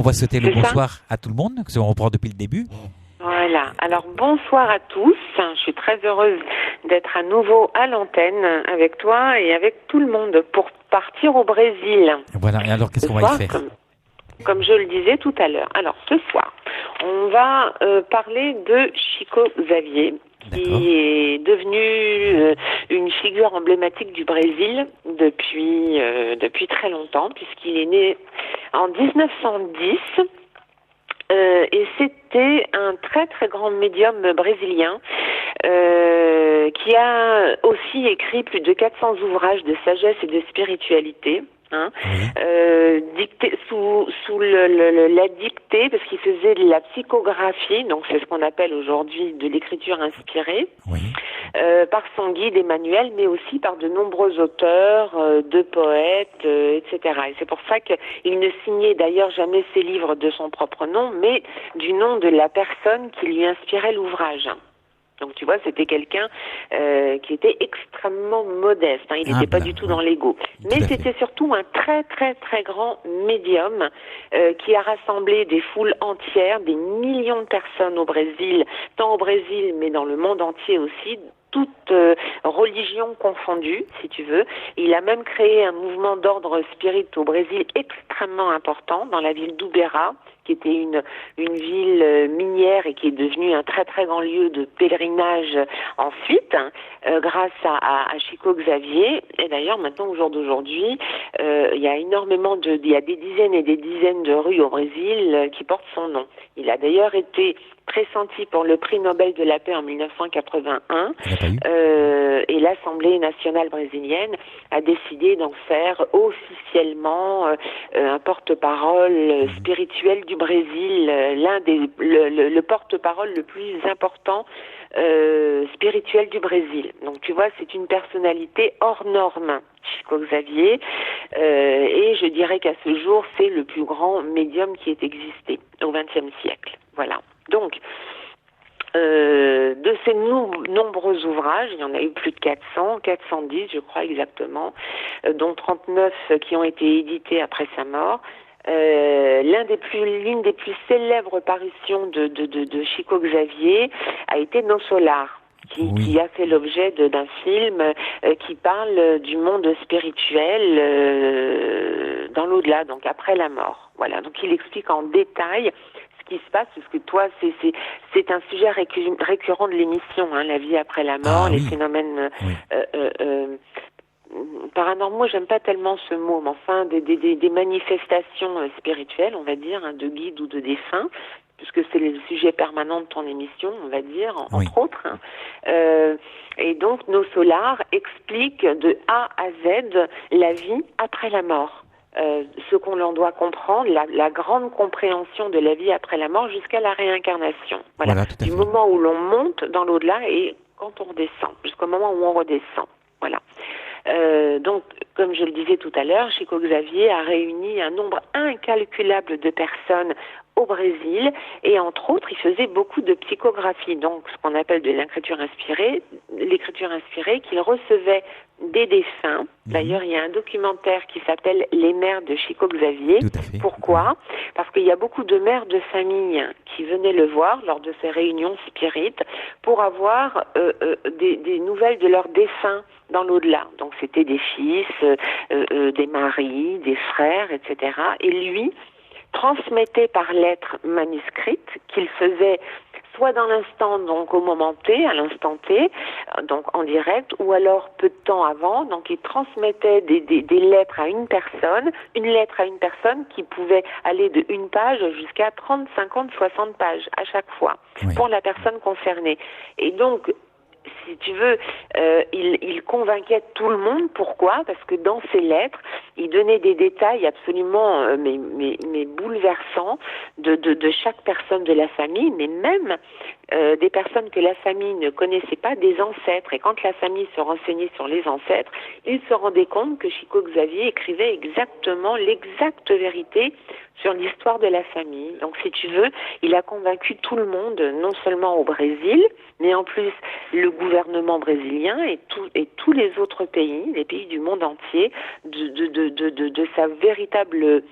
va souhaiter le C'est ça bonsoir à tout le monde, que on reprend depuis le début. Voilà. Alors bonsoir à tous. Je suis très heureuse d'être à nouveau à l'antenne avec toi et avec tout le monde pour partir au Brésil. Voilà, et alors qu'est-ce Ce qu'on va y soir, faire? comme je le disais tout à l'heure. Alors ce soir, on va parler de Chico Xavier, D'accord. qui est devenu une figure emblématique du Brésil depuis très longtemps, puisqu'il est né en 1910. Et c'était un très très grand médium brésilien qui a aussi écrit plus de 400 ouvrages de sagesse et de spiritualité. Dicté sous la dictée, parce qu'il faisait de la psychographie, donc c'est ce qu'on appelle aujourd'hui de l'écriture inspirée, par son guide Emmanuel, mais aussi par de nombreux auteurs, de poètes, etc. Et c'est pour ça qu'il ne signait d'ailleurs jamais ses livres de son propre nom, mais du nom de la personne qui lui inspirait l'ouvrage. Donc tu vois, c'était quelqu'un qui était extrêmement modeste. Il n'était pas du tout dans l'ego. Mais c'était surtout un très très très grand médium qui a rassemblé des foules entières, des millions de personnes au Brésil, tant au Brésil mais dans le monde entier aussi, toutes religions confondues, si tu veux. Il a même créé un mouvement d'ordre spirit au Brésil extrêmement important dans la ville d'Uberá, qui était une ville minière et qui est devenue un très très grand lieu de pèlerinage ensuite, grâce à Chico Xavier. Et d'ailleurs, maintenant, au jour d'aujourd'hui, il y a il y a des dizaines et des dizaines de rues au Brésil qui portent son nom. Il a d'ailleurs été pressenti pour le prix Nobel de la paix en 1981 et l'Assemblée nationale brésilienne a décidé d'en faire officiellement un porte-parole spirituel du Brésil, le porte-parole le plus important spirituel du Brésil. Donc tu vois, c'est une personnalité hors norme, Chico Xavier, et je dirais qu'à ce jour, c'est le plus grand médium qui ait existé au XXe siècle. Voilà. Donc, de ces nombreux ouvrages, il y en a eu plus de 410 je crois exactement, dont 39 qui ont été édités après sa mort. L'une des plus célèbres parutions de Chico Xavier a été Nos Solars, qui a fait l'objet d'un film qui parle du monde spirituel dans l'au-delà, donc après la mort. Voilà, donc il explique en détail ce qui se passe, parce que toi, c'est un sujet récurrent de l'émission, la vie après la mort, les phénomènes paranormaux, j'aime pas tellement ce mot, mais enfin des manifestations spirituelles, on va dire, de guides ou de défunts, puisque c'est le sujet permanent de ton émission, on va dire, entre autres. Et donc, Nos Solars expliquent de A à Z la vie après la mort. Ce qu'on en doit comprendre, la grande compréhension de la vie après la mort jusqu'à la réincarnation. Voilà, du moment où l'on monte dans l'au-delà et quand on redescend, jusqu'au moment où on redescend. Voilà. Donc, comme je le disais tout à l'heure, Chico Xavier a réuni un nombre incalculable de personnes au Brésil et entre autres, il faisait beaucoup de psychographie, donc ce qu'on appelle de l'écriture inspirée qu'il recevait des défunts. D'ailleurs, il y a un documentaire qui s'appelle Les mères de Chico Xavier. Pourquoi ? Parce qu'il y a beaucoup de mères de famille qui venaient le voir lors de ces réunions spirites pour avoir des nouvelles de leurs défunts dans l'au-delà. Donc c'était des fils, des maris, des frères, etc. Et lui transmettait par lettres manuscrites qu'il faisait soit dans l'instant, donc au moment T, à l'instant T, donc en direct, ou alors peu de temps avant. Donc il transmettait des lettres à une lettre à une personne qui pouvait aller de une page jusqu'à 30, 50, 60 pages à chaque fois pour la personne concernée. Et donc, si tu veux, il convainquait tout le monde. Pourquoi ? Parce que dans ses lettres, il donnait des détails absolument mais bouleversants de chaque personne de la famille, mais même des personnes que la famille ne connaissait pas, des ancêtres. Et quand la famille se renseignait sur les ancêtres, il se rendait compte que Chico Xavier écrivait exactement l'exacte vérité sur l'histoire de la famille. Donc, si tu veux, il a convaincu tout le monde, non seulement au Brésil, mais en plus le gouvernement brésilien et tous les autres pays, les pays du monde entier, de sa véritable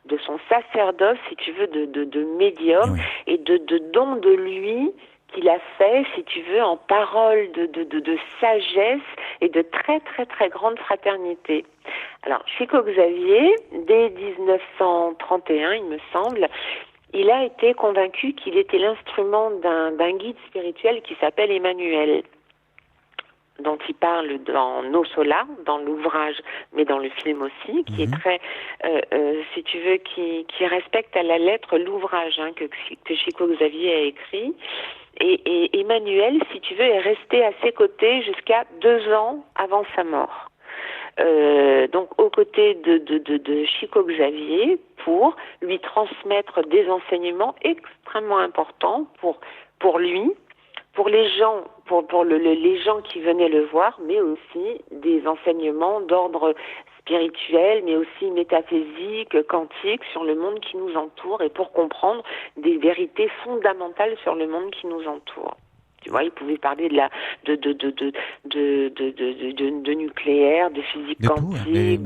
de son sacerdoce, si tu veux, de médium, et de don de lui qu'il a fait, si tu veux, en parole de sagesse et de très très très grande fraternité. Alors, Chico Xavier, dès 1931, il me semble, il a été convaincu qu'il était l'instrument d'un guide spirituel qui s'appelle Emmanuel, dont il parle dans Nos Solars, dans l'ouvrage, mais dans le film aussi, qui est très, si tu veux, qui respecte à la lettre l'ouvrage que Chico Xavier a écrit. Et Emmanuel, si tu veux, est resté à ses côtés jusqu'à 2 ans avant sa mort. Donc aux côtés de Chico Xavier, pour lui transmettre des enseignements extrêmement importants pour lui, pour les gens, les gens qui venaient le voir, mais aussi des enseignements d'ordre spirituel, mais aussi métaphysique, quantique, sur le monde qui nous entoure, et pour comprendre des vérités fondamentales sur le monde qui nous entoure. Tu vois, il pouvait parler de nucléaire, de physique quantique,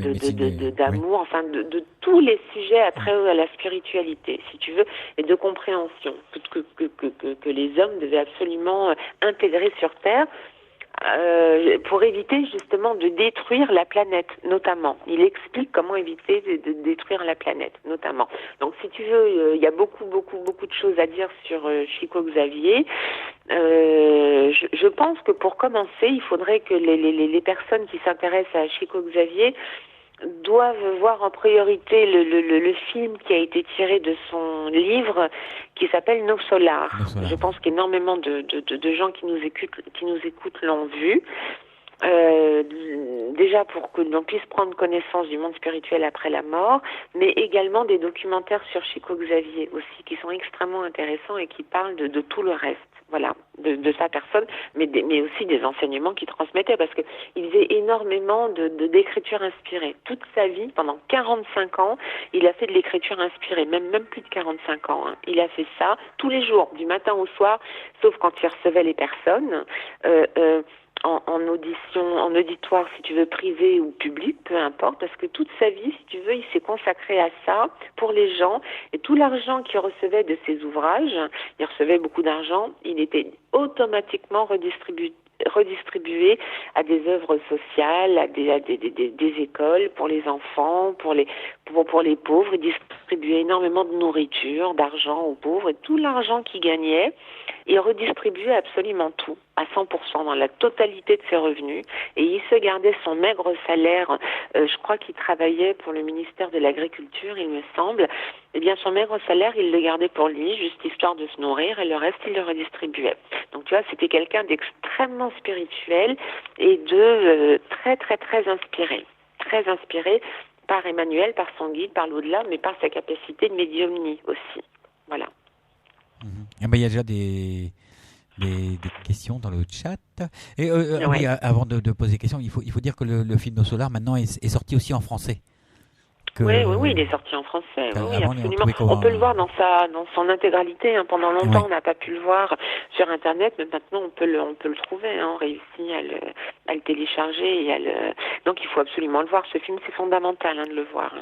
d'amour, enfin de tous les sujets après à la spiritualité, si tu veux, et de compréhension que les hommes devaient absolument intégrer sur Terre. Pour éviter justement de détruire la planète, notamment. Il explique comment éviter de détruire la planète, notamment. Donc, si tu veux, il y a beaucoup de choses à dire sur Chico Xavier. Je pense que pour commencer, il faudrait que les personnes qui s'intéressent à Chico Xavier doivent voir en priorité le film qui a été tiré de son livre qui s'appelle Nos Solars. Je pense qu'énormément de gens qui nous écoutent l'ont vu. Déjà pour que l'on puisse prendre connaissance du monde spirituel après la mort, mais également des documentaires sur Chico Xavier aussi, qui sont extrêmement intéressants et qui parlent de tout le reste. Voilà, de sa personne, mais aussi des enseignements qu'il transmettait, parce qu'il faisait énormément d'écriture inspirée. Toute sa vie, pendant 45 ans, il a fait de l'écriture inspirée, même plus de 45 ans. Il a fait ça tous les jours, du matin au soir, sauf quand il recevait les personnes, en auditoire, si tu veux, privé ou public, peu importe, parce que toute sa vie, si tu veux, il s'est consacré à ça pour les gens, et tout l'argent qu'il recevait de ses ouvrages, il recevait beaucoup d'argent, il était automatiquement redistribué à des œuvres sociales, à des écoles pour les enfants, pour les pauvres. Il distribuait énormément de nourriture, d'argent aux pauvres, et tout l'argent qu'il gagnait, il redistribuait absolument tout, à 100%, dans la totalité de ses revenus, et il se gardait son maigre salaire. Je crois qu'il travaillait pour le ministère de l'Agriculture, il me semble. Eh bien, son maigre salaire, il le gardait pour lui, juste histoire de se nourrir, et le reste, il le redistribuait. Donc, tu vois, c'était quelqu'un d'extrêmement spirituel et de très, très, très inspiré. Très inspiré par Emmanuel, par son guide, par l'au-delà, mais par sa capacité de médiumnie aussi. Voilà. Eh ben, il y a déjà des questions dans le chat. Et oui, avant de poser des questions, il faut dire que le film Nos Solars maintenant est sorti aussi en français. Oui, il est sorti en français. Oui, absolument. On peut le voir dans son intégralité. Pendant longtemps, on n'a pas pu le voir sur Internet, mais maintenant on peut le trouver. On réussit à le télécharger Donc il faut absolument le voir. Ce film, c'est fondamental de le voir.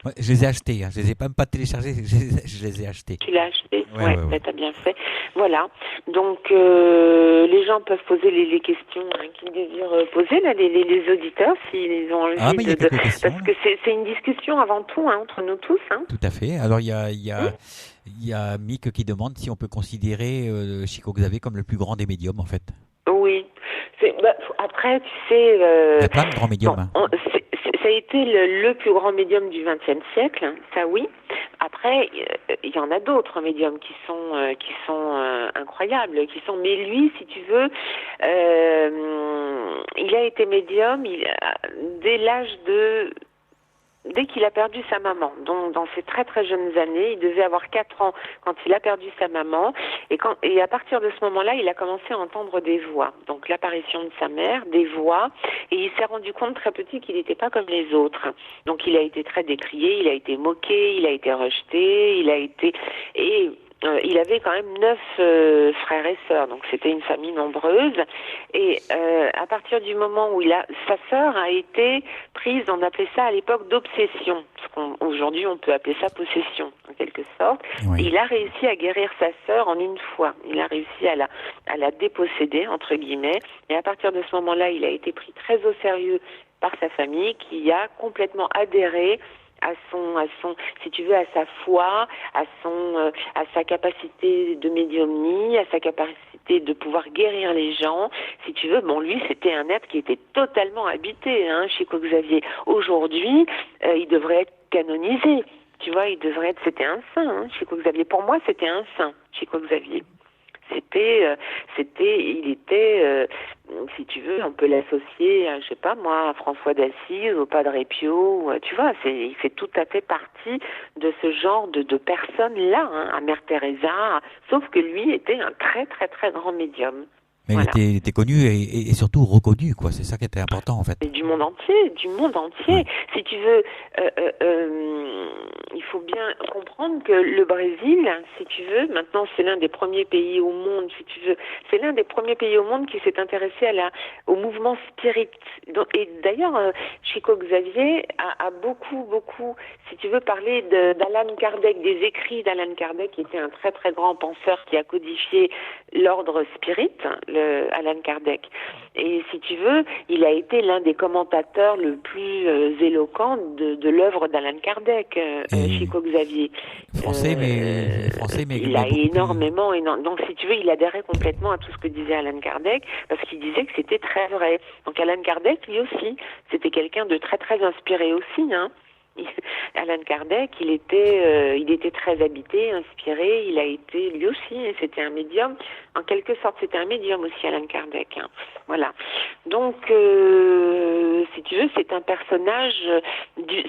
Ouais, je les ai achetés, je les ai pas téléchargés, je les ai achetés. Tu l'as acheté, ouais. T'as bien fait. Voilà, donc les gens peuvent poser les questions qu'ils désirent poser, là, les auditeurs, s'ils ont envie parce que c'est une discussion avant tout entre nous tous. Tout à fait. Alors il y a Mick qui demande si on peut considérer Chico Xavier comme le plus grand des médiums, en fait. Oui. Après, tu sais... il y a plein de grands médiums. Ça a été le plus grand médium du XXe siècle, ça oui. Après, il y en a d'autres médiums qui sont incroyables, mais lui, si tu veux, il a été médium dès qu'il a perdu sa maman. Donc, dans ses très très jeunes années, il devait avoir 4 ans quand il a perdu sa maman. Et à partir de ce moment-là, il a commencé à entendre des voix. Donc, l'apparition de sa mère, des voix. Et il s'est rendu compte très petit qu'il n'était pas comme les autres. Donc, il a été très décrié, il a été moqué, il a été rejeté, Et il avait quand même 9 frères et sœurs, donc c'était une famille nombreuse. Et à partir du moment où sa sœur a été prise, on appelait ça à l'époque d'obsession, parce qu'aujourd'hui on peut appeler ça possession en quelque sorte. Oui. Et il a réussi à guérir sa sœur en une fois. Il a réussi à la déposséder entre guillemets. Et à partir de ce moment-là, il a été pris très au sérieux par sa famille, qui a complètement adhéré à son, si tu veux, à sa foi, à sa capacité de médiumnie, à sa capacité de pouvoir guérir les gens. Si tu veux, bon, lui, c'était un être qui était totalement habité, Chico Xavier. Aujourd'hui, il devrait être canonisé. Tu vois, c'était un saint, Chico Xavier. Pour moi, c'était un saint, Chico Xavier. Il était, si tu veux, on peut l'associer, je sais pas moi, à François d'Assise, au Padre Pio, tu vois, il fait tout à fait partie de ce genre de personnes-là, à Mère Teresa, sauf que lui était un très très très grand médium. Mais voilà. il était connu et surtout reconnu, quoi. C'est ça qui était important, en fait. Et du monde entier. Ouais. Si tu veux, il faut bien comprendre que le Brésil, si tu veux, maintenant c'est l'un des premiers pays au monde, si tu veux, c'est l'un des premiers pays au monde qui s'est intéressé au mouvement spirit. Et d'ailleurs, Chico Xavier a beaucoup, si tu veux, parlé d'Allan Kardec, des écrits d'Allan Kardec, qui était un très très grand penseur qui a codifié l'ordre spirit, Allan Kardec. Et si tu veux, il a été l'un des commentateurs le plus éloquent de l'œuvre d'Allan Kardec, Chico Xavier. Français, mais il a énormément. Donc, si tu veux, il adhérait complètement à tout ce que disait Allan Kardec, parce qu'il disait que c'était très vrai. Donc, Allan Kardec, lui aussi, c'était quelqu'un de très, très inspiré aussi, Allan Kardec, il était très habité, inspiré, il a été, lui aussi, c'était un médium, en quelque sorte, c'était un médium aussi, Allan Kardec, voilà. Donc, si tu veux, c'est un personnage,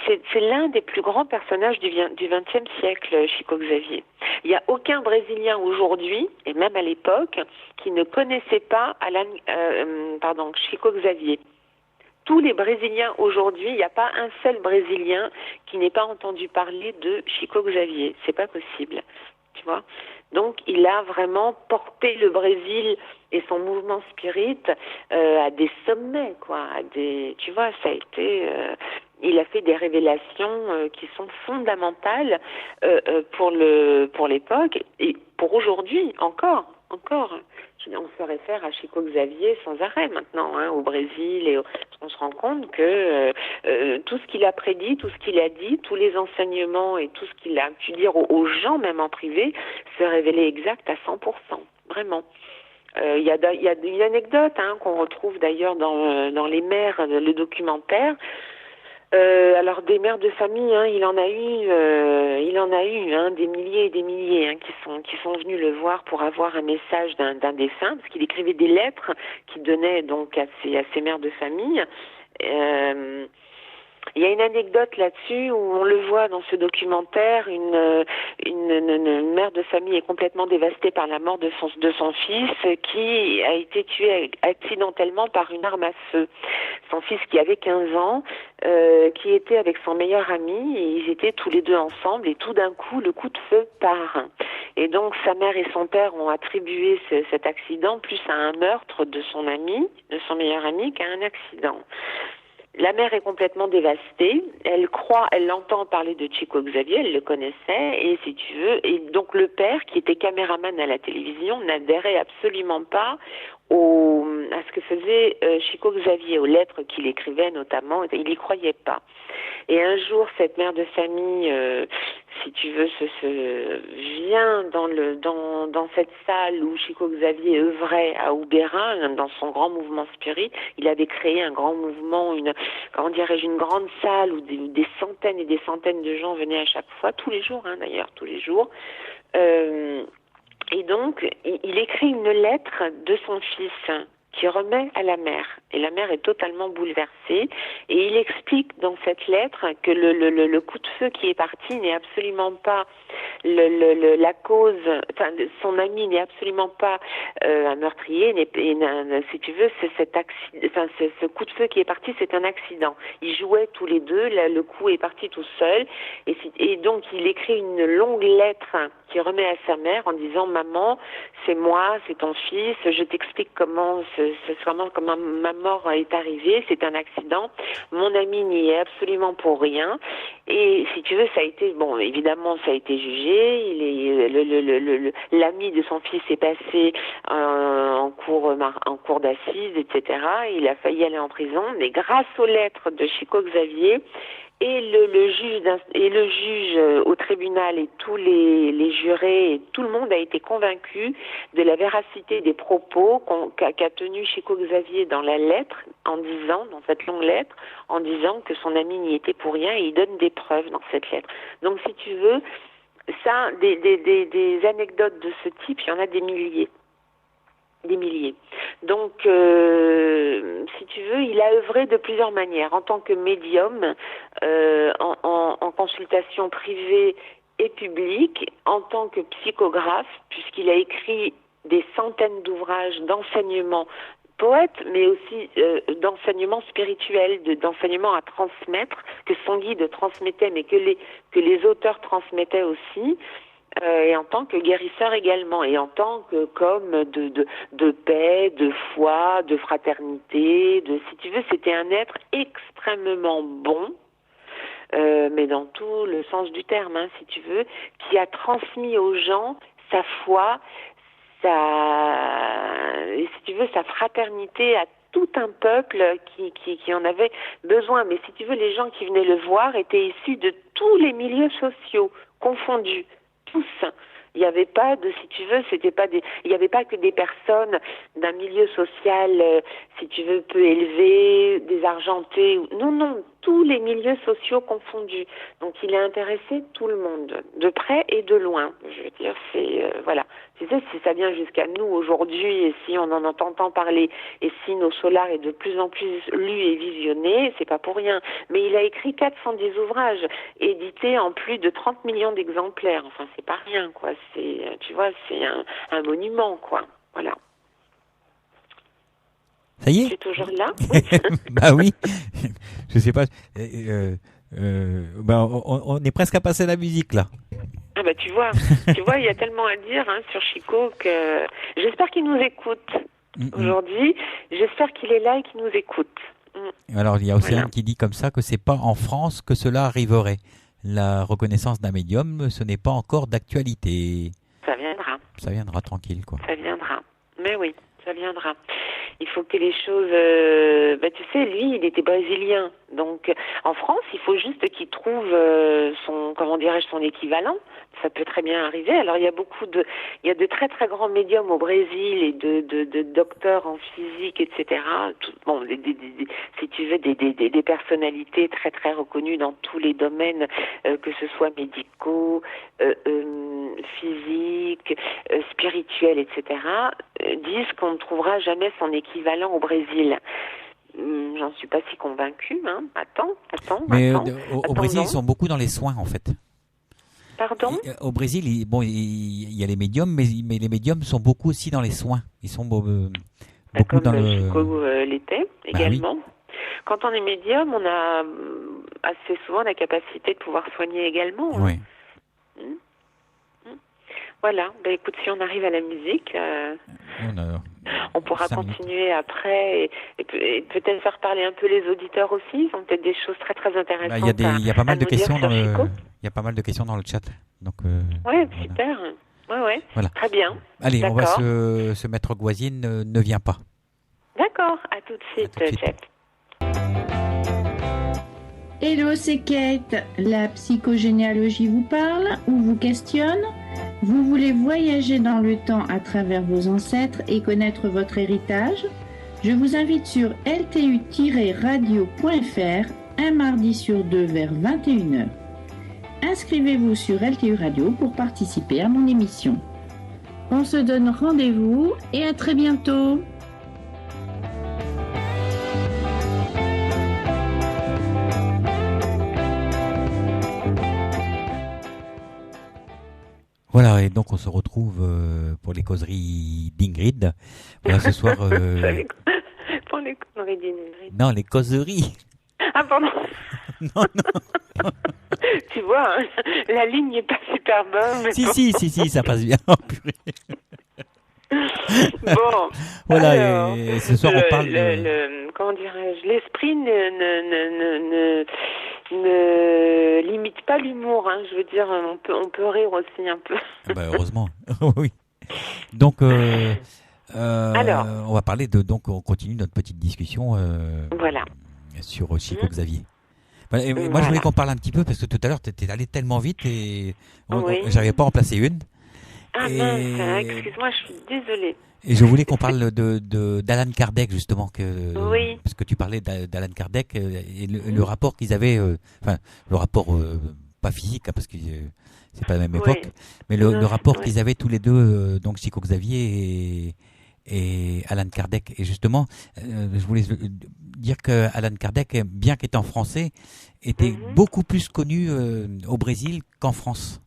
c'est l'un des plus grands personnages du XXe siècle, Chico Xavier. Il n'y a aucun Brésilien aujourd'hui, et même à l'époque, qui ne connaissait pas Chico Xavier. Tous les Brésiliens aujourd'hui, il n'y a pas un seul Brésilien qui n'ait pas entendu parler de Chico Xavier. C'est pas possible, tu vois. Donc, il a vraiment porté le Brésil et son mouvement spirit à des sommets, quoi. Tu vois, ça a été. Il a fait des révélations qui sont fondamentales pour l'époque et pour aujourd'hui encore. On se réfère à Chico Xavier sans arrêt maintenant, au Brésil, on se rend compte que tout ce qu'il a prédit, tout ce qu'il a dit, tous les enseignements et tout ce qu'il a pu dire aux gens, même en privé, se révélaient exact à 100%, vraiment. Il y a une anecdote qu'on retrouve d'ailleurs dans Les Mères, le documentaire. Alors des mères de famille, il en a eu des milliers et des milliers qui sont venus le voir pour avoir un message d'un défunt, parce qu'il écrivait des lettres qu'il donnait donc à ses mères de famille. Il y a une anecdote là-dessus où on le voit dans ce documentaire, une mère de famille est complètement dévastée par la mort de son fils qui a été tué accidentellement par une arme à feu. Son fils qui avait 15 ans, qui était avec son meilleur ami, et ils étaient tous les deux ensemble et tout d'un coup le coup de feu part. Et donc sa mère et son père ont attribué cet accident plus à un meurtre de son meilleur ami qu'à un accident. La mère est complètement dévastée. Elle entend parler de Chico Xavier, elle le connaissait, et si tu veux, et donc le père, qui était caméraman à la télévision, n'adhérait absolument pas à ce que faisait Chico Xavier, aux lettres qu'il écrivait notamment, il n'y croyait pas. Et un jour, cette mère de famille, si tu veux, vient dans cette salle où Chico Xavier œuvrait à Ubera, dans son grand mouvement spirit. Il avait créé un grand mouvement, une grande salle où des centaines et des centaines de gens venaient à chaque fois, tous les jours, tous les jours. Et donc, il écrit une lettre de son fils qui remet à la mère. Et la mère est totalement bouleversée. Et il explique dans cette lettre que le coup de feu qui est parti n'est absolument pas la cause, enfin, son ami n'est absolument pas un meurtrier, si tu veux, c'est ce coup de feu qui est parti, c'est un accident. Ils jouaient tous les deux, le coup est parti tout seul, et donc il écrit une longue lettre qui remet à sa mère en disant: maman, c'est moi, c'est ton fils, je t'explique comment ma mort est arrivée, c'est un accident, mon ami n'y est absolument pour rien. Et si tu veux, ça a été, bon, évidemment, ça a été jugé. L'ami de son fils est passé en cour d'assises, etc. Il a failli aller en prison, mais grâce aux lettres de Chico Xavier et le juge au tribunal et tous les jurés et tout le monde a été convaincu de la véracité des propos qu'a tenu Chico Xavier dans la lettre, dans cette longue lettre, en disant que son ami n'y était pour rien, et il donne des preuves dans cette lettre. Donc si tu veux, ça, des anecdotes de ce type, il y en a des milliers. Donc, si tu veux, il a œuvré de plusieurs manières. En tant que médium, en consultation privée et publique, en tant que psychographe, puisqu'il a écrit des centaines d'ouvrages d'enseignement, poète, mais aussi d'enseignement spirituel, d'enseignement à transmettre, que son guide transmettait, mais que les auteurs transmettaient aussi. Et en tant que guérisseur également, et en tant qu'homme de paix, de foi, de fraternité, si tu veux, c'était un être extrêmement bon, mais dans tout le sens du terme, hein, si tu veux, qui a transmis aux gens sa foi, si tu veux, sa fraternité à tout un peuple qui en avait besoin. Mais si tu veux, les gens qui venaient le voir étaient issus de tous les milieux sociaux confondus. Tous. Il n'y avait pas si tu veux, il n'y avait pas que des personnes d'un milieu social, si tu veux, peu élevé, désargenté. Non, tous les milieux sociaux confondus. Donc il a intéressé tout le monde, de près et de loin. Je veux dire, voilà. Tu sais, si ça vient jusqu'à nous aujourd'hui, et si on en entend tant parler, et si nos solars est de plus en plus lus et visionnés, c'est pas pour rien. Mais il a écrit 410 ouvrages, édités en plus de 30 millions d'exemplaires. Enfin, c'est pas rien, quoi. Tu vois, c'est un monument, quoi. Voilà. Ça y est. Tu es toujours là? Bah oui. Je sais pas. On est presque à passer la musique là. Ah bah tu vois, il y a tellement à dire sur Chico que j'espère qu'il nous écoute aujourd'hui. J'espère qu'il est là et qu'il nous écoute. Alors il y a Océane qui dit comme ça que c'est pas en France que cela arriverait. La reconnaissance d'un médium, ce n'est pas encore d'actualité. Ça viendra. Ça viendra tranquille, quoi. Ça viendra. Mais oui, ça viendra. Il faut que les choses... tu sais, lui, il était brésilien. Donc, en France, il faut juste qu'il trouve son équivalent. Ça peut très bien arriver. Alors, il y a de très, très grands médiums au Brésil et de docteurs en physique, etc. Si tu veux, des personnalités très, très reconnues dans tous les domaines, que ce soit médicaux, physiques, spirituels, etc., disent qu'on ne trouvera jamais son équivalent au Brésil. J'en suis pas si convaincue. Attends. Mais au Brésil, ils sont beaucoup dans les soins, en fait. Pardon ? Au Brésil, il y a les médiums, mais les médiums sont beaucoup aussi dans les soins. Ils sont beaucoup dans le... Chico l'était également. Oui. Quand on est médium, on a assez souvent la capacité de pouvoir soigner également. Oui. Voilà, écoute, si on arrive à la musique, on pourra continuer après et peut-être faire parler un peu les auditeurs aussi. Ils ont peut-être des choses très très intéressantes. Il y a pas mal de questions il y a pas mal de questions dans le chat. Donc, ouais, super. Ouais. Voilà. Très bien. Allez, on va se mettre Voisine ne vient pas. D'accord, à tout de suite, Jeff. Hello, c'est Kate. La psychogénéalogie vous parle ou vous questionne ? Vous voulez voyager dans le temps à travers vos ancêtres et connaître votre héritage ? Je vous invite sur ltu-radio.fr un mardi sur 2 vers 21h. Inscrivez-vous sur LTU Radio pour participer à mon émission. On se donne rendez-vous et à très bientôt. donc on se retrouve pour les causeries d'Ingrid. Voilà, ce soir. Pour les causeries d'Ingrid. Non, les causeries. Ah, pardon. Non. Tu vois, hein, la ligne n'est pas super bonne. Si, ça passe bien. Oh, purée. Bon. Voilà, alors, et ce soir on parle comment dirais-je, l'esprit ne limite pas l'humour, hein. Je veux dire, on peut rire aussi un peu. Heureusement, oui. Donc, alors, on va parler donc on continue notre petite discussion voilà. sur Chico Xavier. Et moi, je voulais qu'on parle un petit peu, parce que tout à l'heure, tu étais allé tellement vite et j'arrivais pas à en placer une. Ah mince, excuse-moi, je suis désolée. Et je voulais qu'on parle d'Alan Kardec, justement, parce que tu parlais d'Alan Kardec et le rapport qu'ils avaient, le rapport pas physique, hein, parce que c'est pas la même époque, mais le rapport qu'ils avaient tous les deux, donc Chico Xavier et Alan Kardec. Et justement, je voulais dire que Alan Kardec, bien qu'étant français, était beaucoup plus connu au Brésil qu'en France.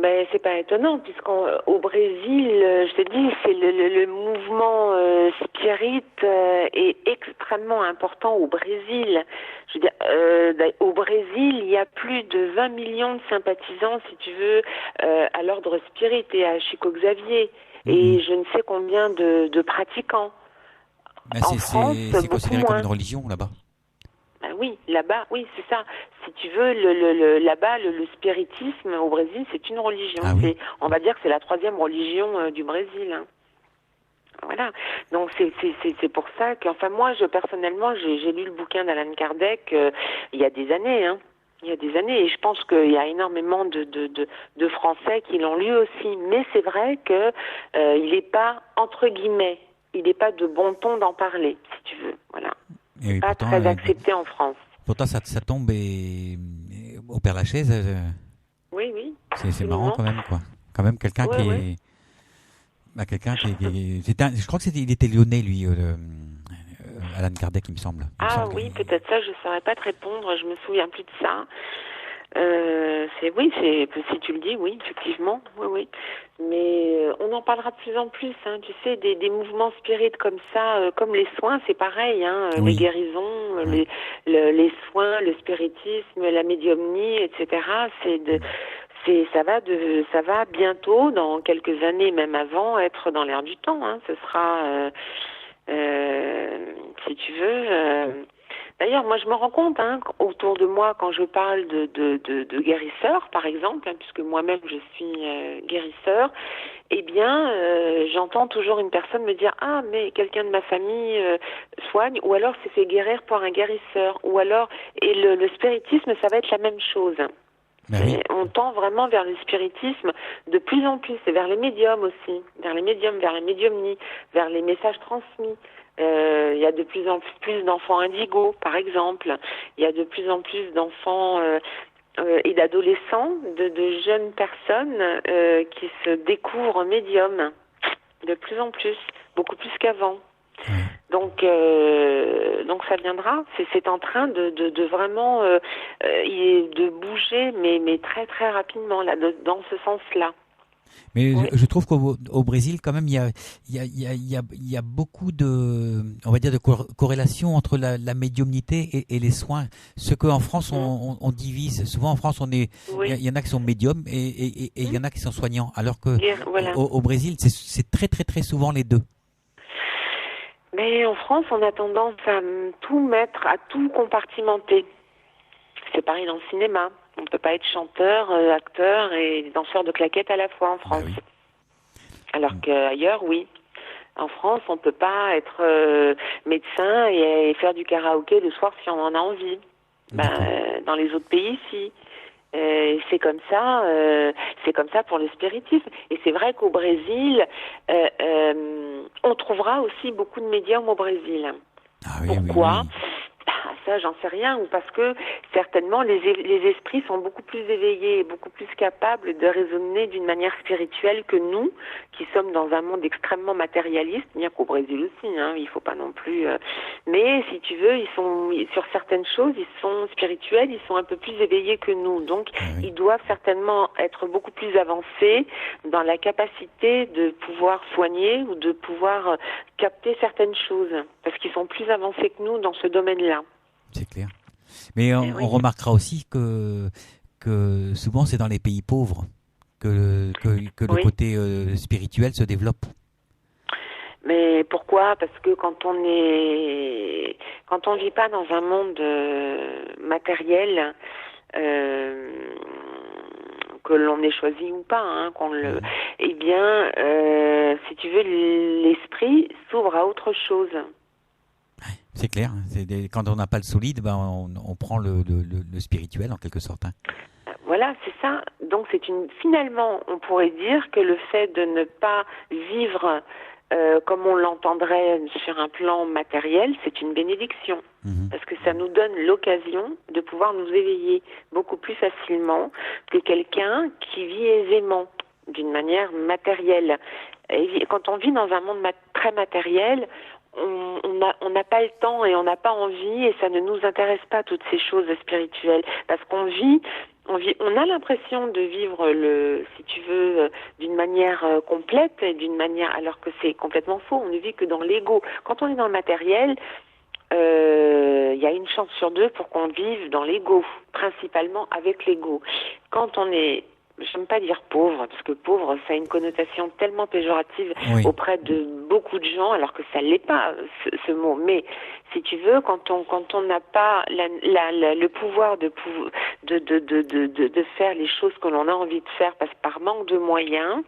Ben, c'est pas étonnant, puisqu'au Brésil, je te dis, c'est le mouvement spirit est extrêmement important au Brésil. Je veux dire, au Brésil, il y a plus de 20 millions de sympathisants, si tu veux, à l'ordre spirit et à Chico Xavier. Et je ne sais combien de pratiquants. Ben c'est considéré comme une religion là-bas. Ben oui, là-bas, oui, c'est ça. Si tu veux, là-bas, le spiritisme au Brésil, c'est une religion. Ah oui. On va dire que c'est la 3e religion du Brésil. Hein. Voilà. Donc c'est pour ça que, enfin moi, personnellement, j'ai lu le bouquin d'Alan Kardec il y a des années. Hein. Il y a des années, et je pense qu'il y a énormément de Français qui l'ont lu aussi. Mais c'est vrai que il n'est pas, entre guillemets, il n'est pas de bon ton d'en parler, si tu veux. Voilà. Et oui, pas pourtant, très accepté en France. Pourtant, ça tombe et au Père-Lachaise. Oui. C'est marrant quand même, quoi. Quand même quelqu'un qui est. Bah, quelqu'un qui je crois qu'il était lyonnais, lui, Alan Kardec, il me semble. Peut-être ça, je ne saurais pas te répondre, je me souviens plus de ça. Si tu le dis, oui, effectivement, oui. Mais on en parlera de plus en plus, hein. Tu sais, des mouvements spirites comme ça, comme les soins, c'est pareil, hein. Les guérisons, les soins, le spiritisme, la médiumnie, etc. Ça va bientôt, dans quelques années, même avant, être dans l'air du temps, hein. Ce sera, si tu veux. D'ailleurs, moi, je me rends compte, hein, autour de moi, quand je parle de guérisseurs, par exemple, hein, puisque moi-même je suis guérisseur, eh bien, j'entends toujours une personne me dire « Ah, mais quelqu'un de ma famille soigne », ou alors s'est fait guérir par un guérisseur, ou alors, et le spiritisme, ça va être la même chose. Oui. On tend vraiment vers le spiritisme de plus en plus, et vers les médiums aussi, vers les médiums, vers la médiumnie, vers les messages transmis. Il y a de plus en plus d'enfants indigos, par exemple. Il y a de plus en plus d'enfants et d'adolescents, de jeunes personnes qui se découvrent médiums. De plus en plus, beaucoup plus qu'avant. Donc ça viendra. C'est en train de vraiment de bouger, mais très très rapidement là, dans ce sens-là. Mais je trouve qu'au Brésil, quand même, il y a beaucoup de, on va dire, de corrélation entre la médiumnité et les soins. Ce qu'en France, on divise. Souvent, en France, il y en a qui sont médiums et il y en a qui sont soignants. Alors que au Brésil, c'est très, très, très souvent les deux. Mais en France, on a tendance à tout mettre, à tout compartimenter. C'est pareil dans le cinéma. On ne peut pas être chanteur, acteur et danseur de claquettes à la fois en France. Alors qu'ailleurs, oui. En France, on ne peut pas être médecin et faire du karaoké le soir si on en a envie. Dans les autres pays, si. C'est comme ça pour le spiritisme. Et c'est vrai qu'au Brésil, on trouvera aussi beaucoup de médiums au Brésil. Pourquoi ? ça, j'en sais rien, ou parce que certainement les esprits sont beaucoup plus éveillés, beaucoup plus capables de raisonner d'une manière spirituelle que nous, qui sommes dans un monde extrêmement matérialiste, bien qu'au Brésil aussi, il faut pas non plus... mais si tu veux, ils sont sur certaines choses, ils sont spirituels, ils sont un peu plus éveillés que nous, donc ils doivent certainement être beaucoup plus avancés dans la capacité de pouvoir soigner ou de pouvoir capter certaines choses, parce qu'ils sont plus avancés que nous dans ce domaine-là. C'est clair. Mais on remarquera aussi que souvent c'est dans les pays pauvres que le côté spirituel se développe. Mais pourquoi? Parce que quand on vit pas dans un monde matériel, que l'on ait choisi ou pas, eh bien, si tu veux, l'esprit s'ouvre à autre chose. C'est clair. Quand on n'a pas le solide, on prend le spirituel en quelque sorte. Voilà, c'est ça. Donc finalement, on pourrait dire que le fait de ne pas vivre comme on l'entendrait sur un plan matériel, c'est une bénédiction. Parce que ça nous donne l'occasion de pouvoir nous éveiller beaucoup plus facilement que quelqu'un qui vit aisément, d'une manière matérielle. Et quand on vit dans un monde très matériel, on n'a pas le temps et on n'a pas envie, et ça ne nous intéresse pas, toutes ces choses spirituelles, parce qu'on a l'impression de vivre si tu veux, d'une manière complète, et d'une manière, alors que c'est complètement faux. On ne vit que dans l'ego. Quand on est dans le matériel, il y a une chance sur deux pour qu'on vive dans l'ego, principalement avec l'ego. Quand on est, j'aime pas dire pauvre, parce que pauvre, ça a une connotation tellement péjorative auprès de beaucoup de gens, alors que ça l'est pas, ce mot. Mais si tu veux, quand on n'a pas le pouvoir de faire les choses que l'on a envie de faire, parce que par manque de moyens,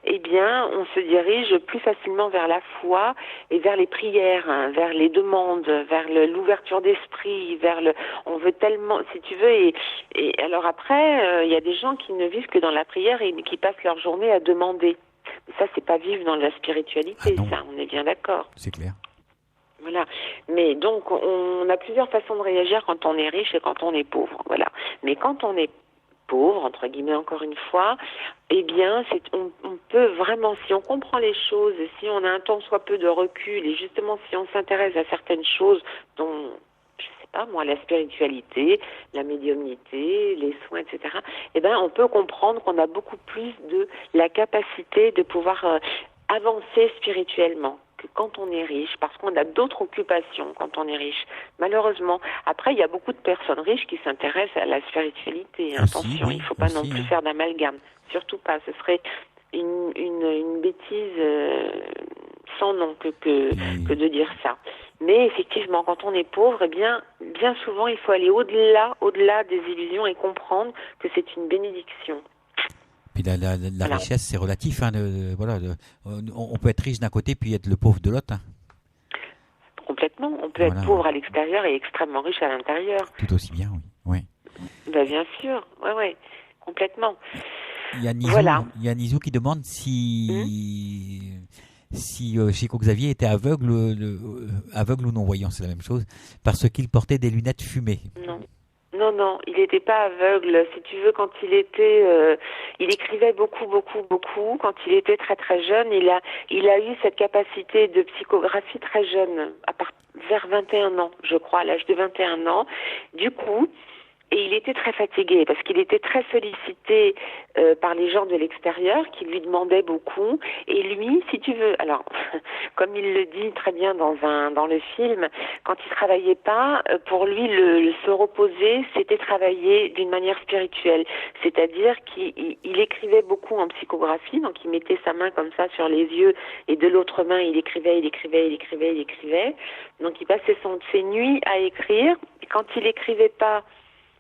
eh bien, on se dirige plus facilement vers la foi et vers les prières, vers les demandes, vers l'ouverture d'esprit, on veut tellement, si tu veux, et alors après, il y a des gens qui ne vivent que dans la prière et qui passent leur journée à demander. Mais ça, c'est pas vivre dans la spiritualité, ça, on est bien d'accord. C'est clair. Voilà. Mais donc, on a plusieurs façons de réagir quand on est riche et quand on est pauvre. Voilà. Mais quand on est pauvre, entre guillemets, encore une fois, eh bien, on peut vraiment, si on comprend les choses, si on a un tant soit peu de recul, et justement, si on s'intéresse à certaines choses dont, je sais pas moi, la spiritualité, la médiumnité, les soins, etc., eh bien, on peut comprendre qu'on a beaucoup plus de la capacité de pouvoir avancer spirituellement que quand on est riche, parce qu'on a d'autres occupations quand on est riche. Malheureusement, après, il y a beaucoup de personnes riches qui s'intéressent à la spiritualité. Attention, il ne faut pas non plus faire d'amalgame. Surtout pas. Ce serait une bêtise sans nom que de dire ça. Mais effectivement, quand on est pauvre, eh bien souvent, il faut aller au-delà des illusions et comprendre que c'est une bénédiction. Puis la richesse, c'est relatif. On peut être riche d'un côté puis être le pauvre de l'autre. Complètement. On peut être pauvre à l'extérieur et extrêmement riche à l'intérieur. Tout aussi bien, oui. Ben, bien sûr, oui, complètement. Il y a Nizou qui demande si Chico Xavier était aveugle ou non-voyant, c'est la même chose, parce qu'il portait des lunettes fumées. Non, il n'était pas aveugle. Si tu veux, quand il écrivait beaucoup. Quand il était très très jeune, il a eu cette capacité de psychographie très jeune, vers 21 ans, je crois, à l'âge de 21 ans. Du coup, et il était très fatigué parce qu'il était très sollicité par les gens de l'extérieur qui lui demandaient beaucoup. Et lui, si tu veux, alors comme il le dit très bien dans le film, quand il travaillait pas, pour lui le se reposer, c'était travailler d'une manière spirituelle. C'est-à-dire qu'il écrivait beaucoup en psychographie, donc il mettait sa main comme ça sur les yeux et de l'autre main il écrivait. Donc il passait ses nuits à écrire. Et quand il écrivait pas,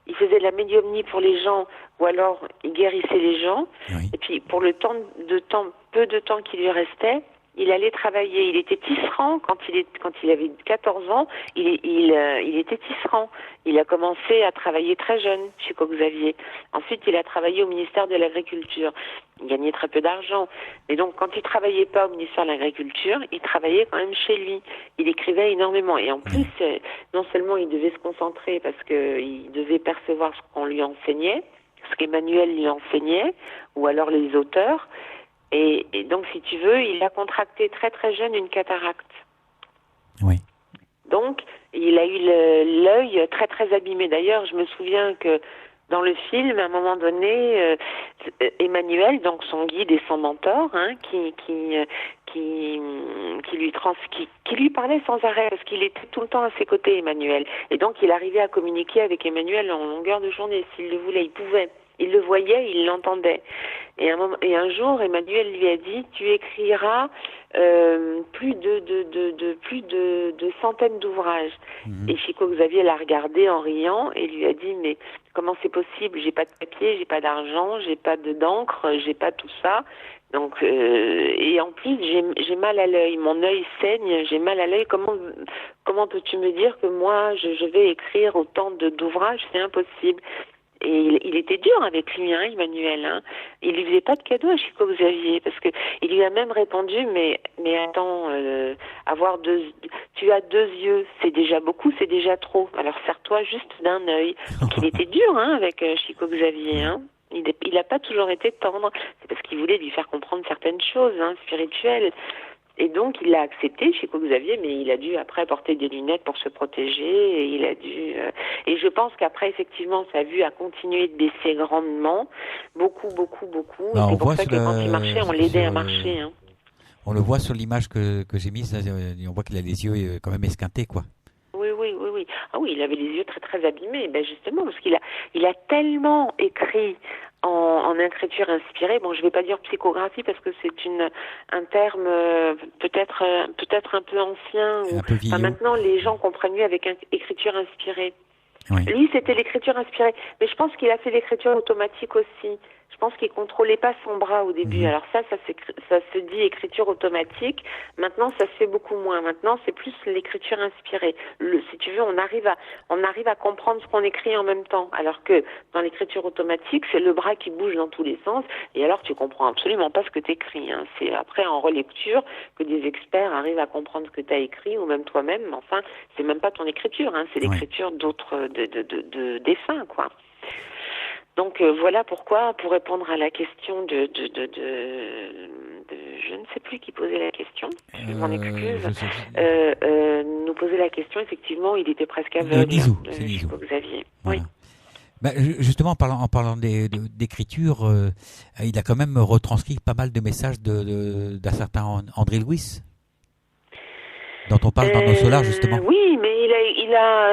il faisait de la médiumnie pour les gens, ou alors il guérissait les gens. Oui. Et puis pour peu de temps qui lui restait, il allait travailler. Il était tisserand quand il avait 14 ans. Il était tisserand. Il a commencé à travailler très jeune chez Xavier. Ensuite, il a travaillé au ministère de l'Agriculture. Il gagnait très peu d'argent. Mais donc, quand il travaillait pas au ministère de l'Agriculture, il travaillait quand même chez lui. Il écrivait énormément. Et en plus, non seulement il devait se concentrer parce qu'il devait percevoir ce qu'on lui enseignait, ce qu'Emmanuel lui enseignait, ou alors les auteurs. Et donc, si tu veux, il a contracté très très jeune une cataracte. Oui. Donc, il a eu l'œil très très abîmé. D'ailleurs, je me souviens que dans le film, à un moment donné, Emmanuel, donc son guide et son mentor, qui lui parlait sans arrêt, parce qu'il était tout le temps à ses côtés, Emmanuel. Et donc, il arrivait à communiquer avec Emmanuel en longueur de journée, s'il le voulait, il pouvait. Il le voyait, il l'entendait. Et un jour, Emmanuel lui a dit, tu écriras plus de centaines d'ouvrages. Et Chico Xavier l'a regardé en riant et lui a dit, mais comment c'est possible? J'ai pas de papier, j'ai pas d'argent, j'ai pas d'encre, j'ai pas tout ça. Donc, et en plus, j'ai mal à l'œil. Mon œil saigne, j'ai mal à l'œil. Comment peux-tu me dire que moi, je vais écrire autant d'ouvrages? C'est impossible. Et il était dur avec lui, Emmanuel. Il lui faisait pas de cadeau à Chico Xavier, parce que il lui a même répondu, mais attends, tu as 2 yeux, c'est déjà beaucoup, c'est déjà trop. Alors sers-toi juste d'un œil. Donc il était dur, avec Chico Xavier, Il n'a pas toujours été tendre. C'est parce qu'il voulait lui faire comprendre certaines choses, spirituelles. Et donc, il l'a accepté, Chico Xavier, mais il a dû après porter des lunettes pour se protéger. Et il a dû. Et je pense qu'après, effectivement, sa vue a continué de baisser grandement, beaucoup. Et c'est pour ça que quand il marchait, on l'aidait à marcher. On le voit sur l'image que j'ai mise. On voit qu'il a les yeux quand même esquintés, quoi. Oui. Ah oui, il avait les yeux très très abîmés. Ben justement, parce qu'il a tellement écrit en écriture inspirée. Bon, je vais pas dire psychographie parce que c'est un terme peut-être un peu ancien. Maintenant, les gens comprennent mieux avec écriture inspirée. Oui. Lui, c'était l'écriture inspirée. Mais je pense qu'il a fait l'écriture automatique aussi. Je pense qu'il contrôlait pas son bras au début. Alors ça se dit écriture automatique. Maintenant, ça se fait beaucoup moins. Maintenant, c'est plus l'écriture inspirée. Si tu veux, on arrive à comprendre ce qu'on écrit en même temps. Alors que dans l'écriture automatique, c'est le bras qui bouge dans tous les sens. Et alors, tu comprends absolument pas ce que tu écris. C'est après en relecture que des experts arrivent à comprendre ce que tu as écrit, ou même toi-même. Mais enfin, c'est même pas ton écriture. C'est l'écriture d'autres de dessins, quoi. Donc voilà pourquoi, pour répondre à la question de je ne sais plus qui posait la question, je m'en excuse, nous posait la question, effectivement, il était presque aveugle, Chico Xavier. Voilà. Oui. Justement, en parlant d'écriture, il a quand même retranscrit pas mal de messages d'un certain André Louis, dont on parle dans Nos Solars, justement. Oui, mais il a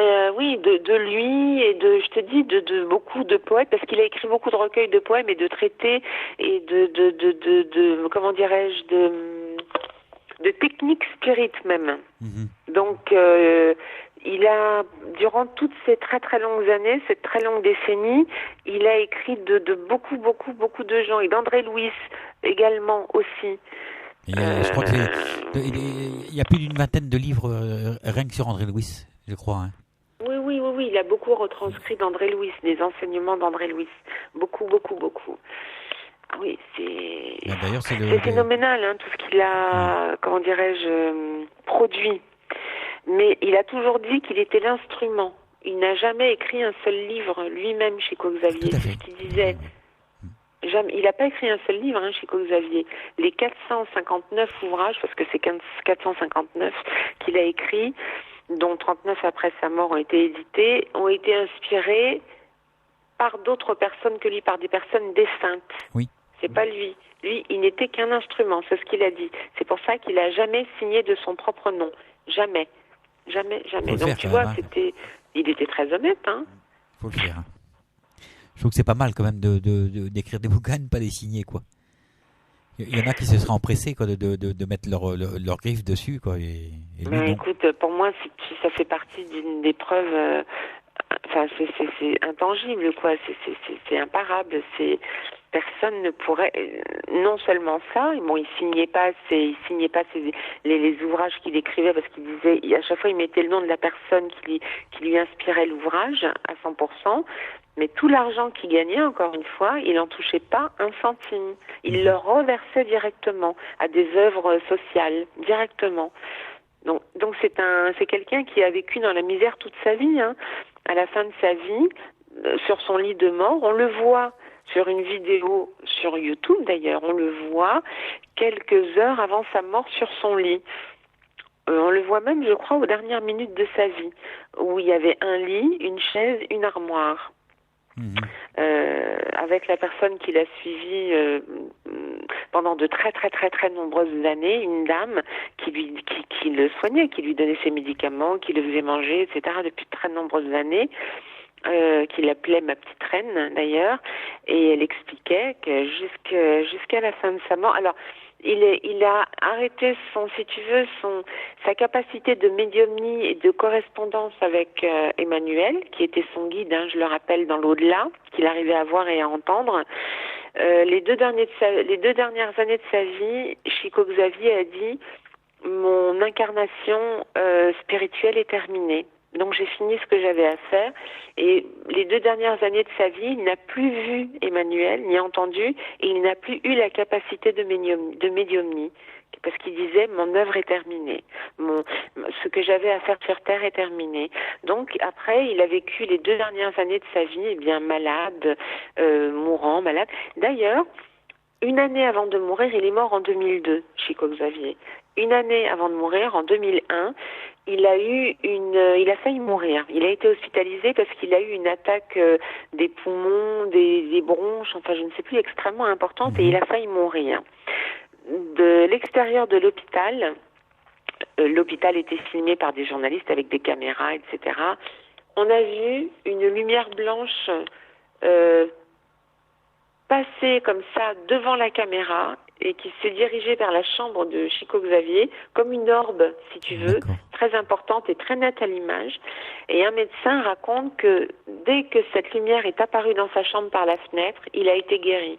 de lui et je te dis, de beaucoup de poètes, parce qu'il a écrit beaucoup de recueils de poèmes et de traités et de comment dirais-je, de techniques spirites même. Donc, il a, durant toutes ces très très longues années, cette très longue décennie, il a écrit de beaucoup de gens, et d'André Louis également aussi. Je crois qu'il y a plus d'une vingtaine de livres rien que sur André Louis, je crois. Oui, il a beaucoup retranscrit d'André Louis, des enseignements d'André Louis. Beaucoup. Ah oui, c'est phénoménal, tout ce qu'il a, comment dirais-je, produit. Mais il a toujours dit qu'il était l'instrument. Il n'a jamais écrit un seul livre lui-même, Chico Xavier. C'est ce qu'il disait. Jamais. Il n'a pas écrit un seul livre, Chico Xavier. Les 459 ouvrages, parce que c'est 459 qu'il a écrits, dont 39 après sa mort ont été édités, ont été inspirés par d'autres personnes que lui, par des personnes défuntes. Oui. C'est pas lui. Lui, il n'était qu'un instrument, c'est ce qu'il a dit. C'est pour ça qu'il n'a jamais signé de son propre nom. Jamais. Donc tu vois, il était très honnête. Faut le faire. Je trouve que c'est pas mal quand même d'écrire des bouquins, de pas les signer, quoi. Il y en a qui se seraient empressés, quoi, de mettre leur griffe dessus, quoi. Et lui, écoute, pour moi, ça fait partie d'une des preuves. C'est intangible, quoi. C'est imparable. personne ne pourrait, non seulement ça, bon, il signait pas les ouvrages qu'il écrivait parce qu'il disait, à chaque fois il mettait le nom de la personne qui lui inspirait l'ouvrage à 100%, mais tout l'argent qu'il gagnait, encore une fois, il n'en touchait pas un centime. Il le reversait directement à des œuvres sociales, directement. Donc c'est quelqu'un qui a vécu dans la misère toute sa vie, hein. À la fin de sa vie, sur son lit de mort, on le voit sur une vidéo sur YouTube d'ailleurs, on le voit quelques heures avant sa mort sur son lit. On le voit même, je crois, aux dernières minutes de sa vie, où il y avait un lit, une chaise, une armoire. Avec la personne qui l'a suivi pendant de très très très très nombreuses années, une dame qui le soignait, qui lui donnait ses médicaments, qui le faisait manger, etc. depuis de très nombreuses années. Qui l'appelait ma petite reine d'ailleurs, et elle expliquait que jusqu'à la fin de sa mort, alors il a arrêté sa capacité de médiumnie et de correspondance avec Emmanuel, qui était son guide, hein, je le rappelle, dans l'au-delà, qu'il arrivait à voir et à entendre. Les deux dernières années de sa vie, Chico Xavier a dit: mon incarnation spirituelle est terminée. Donc j'ai fini ce que j'avais à faire, et les 2 dernières années de sa vie, il n'a plus vu Emmanuel, ni entendu, et il n'a plus eu la capacité de médiumnie, parce qu'il disait: mon œuvre est terminée, ce que j'avais à faire sur terre est terminé. Donc après, il a vécu les 2 dernières années de sa vie, bien malade, mourant, malade. D'ailleurs, une année avant de mourir, il est mort en 2002, Chico Xavier. Une année avant de mourir, en 2001, il a failli mourir. Il a été hospitalisé parce qu'il a eu une attaque des poumons, des bronches, enfin je ne sais plus, extrêmement importante, et il a failli mourir. De l'extérieur de l'hôpital, l'hôpital était filmé par des journalistes avec des caméras, etc. On a vu une lumière blanche passer comme ça devant la caméra et qui s'est dirigée vers la chambre de Chico Xavier comme une orbe, si tu veux, très importante et très nette à l'image. Et un médecin raconte que dès que cette lumière est apparue dans sa chambre par la fenêtre, il a été guéri.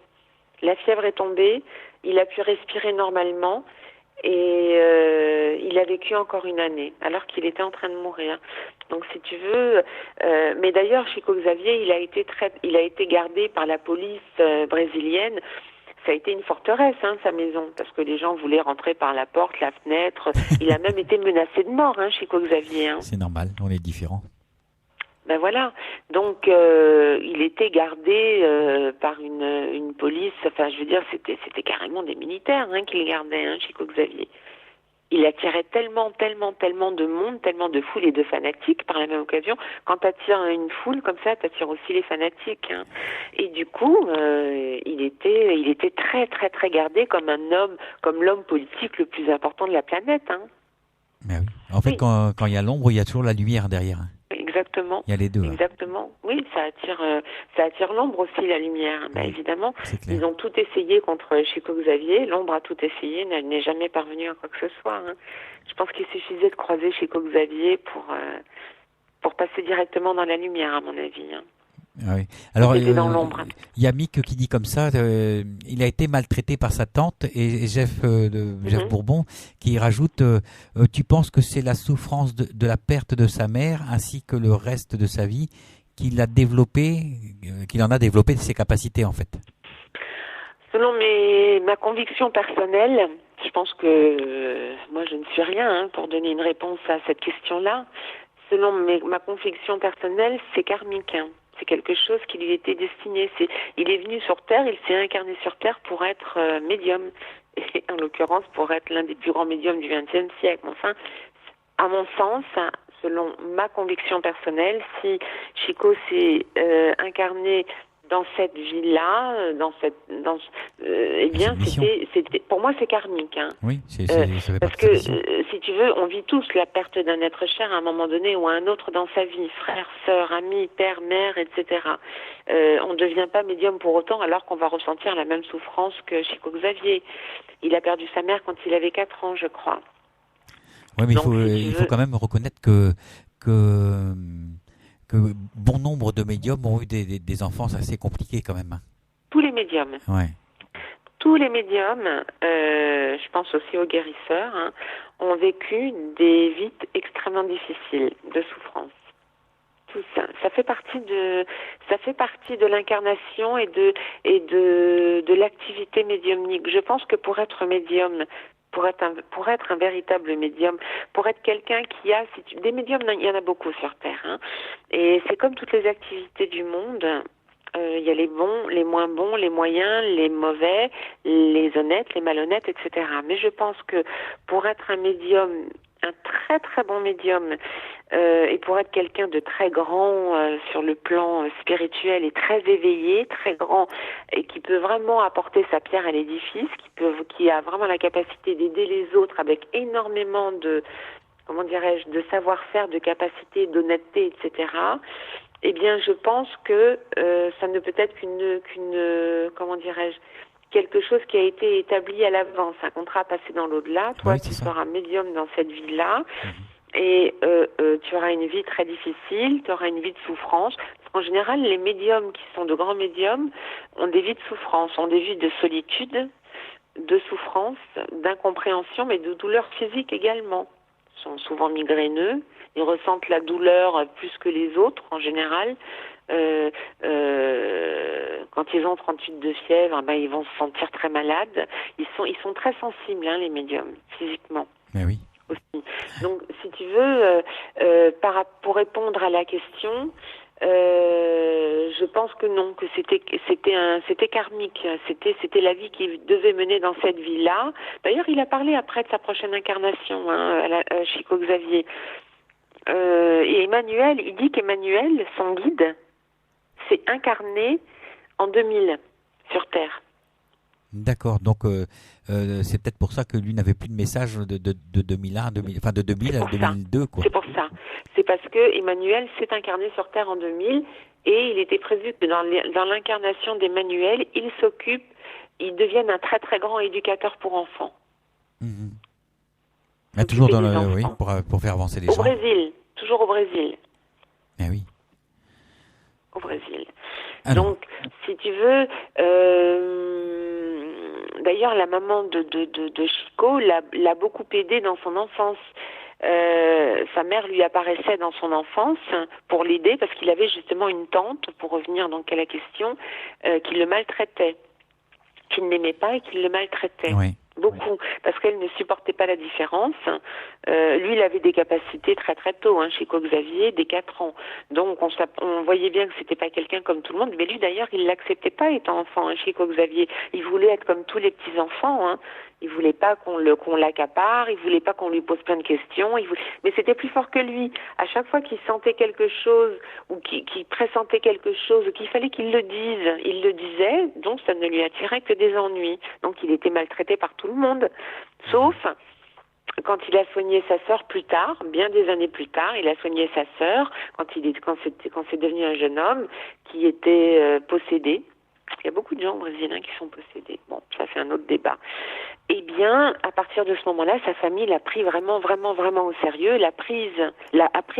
La fièvre est tombée, il a pu respirer normalement, et il a vécu encore une année alors qu'il était en train de mourir. Donc si tu veux, mais d'ailleurs Chico Xavier, il a été gardé par la police brésilienne. Ça a été une forteresse, hein, sa maison, parce que les gens voulaient rentrer par la porte, la fenêtre. Il a même été menacé de mort, hein, Chico Xavier. Hein. C'est normal, on est différents. Ben voilà, donc il était gardé par une police, enfin je veux dire, c'était carrément des militaires, hein, qui le gardaient, hein, Chico Xavier. Il attirait tellement de monde, tellement de foule et de fanatiques par la même occasion. Quand tu attires une foule comme ça, tu attires aussi les fanatiques. Hein. Et du coup, il était très très très gardé comme un homme, comme l'homme politique le plus important de la planète. Hein. Mais oui. En fait, quand il y a l'ombre, il y a toujours la lumière derrière. Exactement. Il y a les deux. Exactement. Hein. Oui, ça attire l'ombre aussi, la lumière. Ben, évidemment, ils ont tout essayé contre Chico Xavier. L'ombre a tout essayé, n'est jamais parvenue à quoi que ce soit. Hein. Je pense qu'il suffisait de croiser Chico Xavier pour passer directement dans la lumière, à mon avis. Hein. Ah oui. Alors, il était dans l'ombre. Il y a Mick qui dit comme ça, il a été maltraité par sa tante, et Jeff Bourbon qui rajoute, tu penses que c'est la souffrance de la perte de sa mère ainsi que le reste de sa vie qu'il en a développé ses capacités en fait? Selon ma conviction personnelle, je pense que moi je ne suis rien hein, pour donner une réponse à cette question-là. Selon ma conviction personnelle, c'est karmique. Hein. C'est quelque chose qui lui était destiné. Il est venu sur Terre, il s'est incarné sur Terre pour être médium. Et en l'occurrence, pour être l'un des plus grands médiums du XXe siècle. Enfin, à mon sens, selon ma conviction personnelle, si Chico s'est incarné dans cette vie-là, eh bien, c'était, pour moi, c'est karmique. Hein. Oui, ça fait parce que, si tu veux, on vit tous la perte d'un être cher à un moment donné ou à un autre dans sa vie, frère, sœur, ami, père, mère, etc. On ne devient pas médium pour autant alors qu'on va ressentir la même souffrance que Chico Xavier. Il a perdu sa mère quand il avait 4 ans, je crois. Oui, mais il faut quand même reconnaître que bon nombre de médiums ont eu des enfances assez compliquées quand même. Tous les les médiums. Ouais. Tous les médiums, je pense aussi aux guérisseurs, hein, ont vécu des vies extrêmement difficiles, de souffrance. Tout ça, ça fait partie de l'incarnation et de l'activité médiumnique. Je pense que pour être médium, pour être un véritable médium, pour être quelqu'un qui a des médiums, il y en a beaucoup sur Terre, hein, et c'est comme toutes les activités du monde. Il y a les bons, les moins bons, les moyens, les mauvais, les honnêtes, les malhonnêtes, etc. Mais je pense que pour être un médium, un très très bon médium, et pour être quelqu'un de très grand sur le plan spirituel et très éveillé, très grand, et qui peut vraiment apporter sa pierre à l'édifice, qui a vraiment la capacité d'aider les autres avec énormément de, comment dirais-je, de savoir-faire, de capacité, d'honnêteté, etc. Eh bien, je pense que ça ne peut être qu'une comment dirais-je, quelque chose qui a été établi à l'avance, un contrat passé dans l'au-delà. Toi, tu seras médium dans cette vie-là, et tu auras une vie très difficile, tu auras une vie de souffrance. Parce qu'en général, les médiums qui sont de grands médiums ont des vies de souffrance, ont des vies de solitude, de souffrance, d'incompréhension, mais de douleur physique également. Ils sont souvent migraineux. Ils ressentent la douleur plus que les autres, en général. Quand ils ont 38 de fièvre, ils vont se sentir très malades. Ils sont très sensibles, hein, les médiums, physiquement. Mais oui. Aussi. Donc, si tu veux, pour répondre à la question, je pense que non, que c'était karmique, c'était la vie qu'il devait mener dans cette vie-là. D'ailleurs, il a parlé après de sa prochaine incarnation, hein, à Chico Xavier. Et Emmanuel, il dit qu'Emmanuel, son guide, s'est incarné en 2000 sur Terre. D'accord, donc c'est peut-être pour ça que lui n'avait plus de message de 2001, de 2000 à 2002, quoi. C'est pour ça. C'est parce que Emmanuel s'est incarné sur Terre en 2000 et il était prévu que dans l'incarnation d'Emmanuel, il devienne un très très grand éducateur pour enfants. Toujours oui, pour faire avancer les gens. Au Brésil, toujours au Brésil. Eh oui. Au Brésil. Alors. Donc, si tu veux, d'ailleurs, la maman de Chico l'a beaucoup aidé dans son enfance. Sa mère lui apparaissait dans son enfance pour l'aider parce qu'il avait justement une tante, pour revenir donc à la question, qui le maltraitait, qui ne l'aimait pas et qui le maltraitait. Oui. Beaucoup, parce qu'elle ne supportait pas la différence. Lui, il avait des capacités très très tôt, hein, Chico Xavier, dès 4 ans. Donc, on voyait bien que c'était pas quelqu'un comme tout le monde. Mais lui, d'ailleurs, il l'acceptait pas étant enfant, hein, Chico Xavier. Il voulait être comme tous les petits enfants. Hein. Il voulait pas qu'on l'accapare. Il voulait pas qu'on lui pose plein de questions. Mais c'était plus fort que lui. À chaque fois qu'il sentait quelque chose ou qu'il pressentait quelque chose, ou qu'il fallait qu'il le dise, il le disait. Donc, ça ne lui attirait que des ennuis. Donc, il était maltraité par tout le monde, sauf quand il a soigné sa sœur plus tard, bien des années plus tard, il a soigné sa sœur quand c'est devenu un jeune homme qui était possédé. Il y a beaucoup de gens brésiliens qui sont possédés. Bon, ça c'est un autre débat. Eh bien, à partir de ce moment-là, sa famille l'a pris vraiment, vraiment, vraiment au sérieux. L'a pris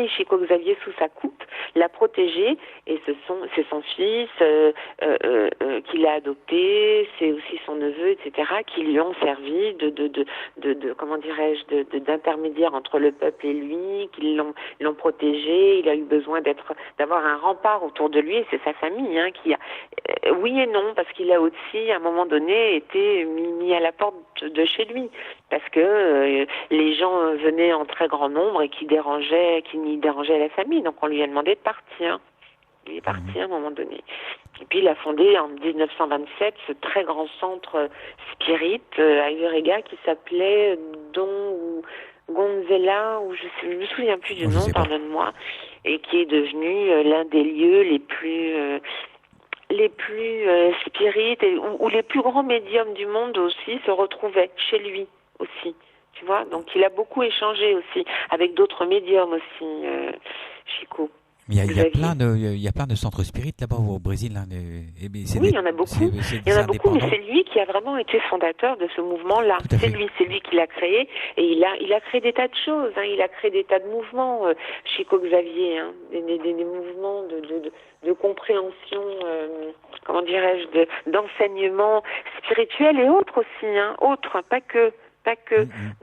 Chico Xavier sous sa coupe, l'a protégé, et c'est son fils qu'il a adopté, c'est aussi son neveu, etc., qui lui ont servi comment dirais-je, d'intermédiaire entre le peuple et lui, qui l'ont protégé. Il a eu besoin d'avoir un rempart autour de lui, et c'est sa famille, hein, qui a, oui et non, parce qu'il a aussi, à un moment donné, été mis à la porte de chez lui, parce que les gens venaient en très grand nombre et qui dérangeaient la famille, donc on lui a demandé de partir. Il est parti à un moment donné. Et puis il a fondé en 1927 ce très grand centre spirit à Ivérega qui s'appelait Don Gonzela, ou je me souviens plus du nom, pardonne-moi, et qui est devenu l'un des lieux les plus spirites où les plus grands médiums du monde aussi se retrouvaient chez lui aussi. Tu vois, donc il a beaucoup échangé aussi avec d'autres médiums aussi, Chico. Il y a plein de centres spirites là-bas au Brésil. Hein, oui, il y en a beaucoup. Il y en a beaucoup, mais c'est lui qui a vraiment été fondateur de ce mouvement-là. C'est lui qui l'a créé. Et il a créé des tas de choses. Hein. Il a créé des tas de mouvements, Chico Xavier. Hein. Des mouvements de compréhension, comment dirais-je, d'enseignement spirituel et autres aussi. Hein. Autres, pas que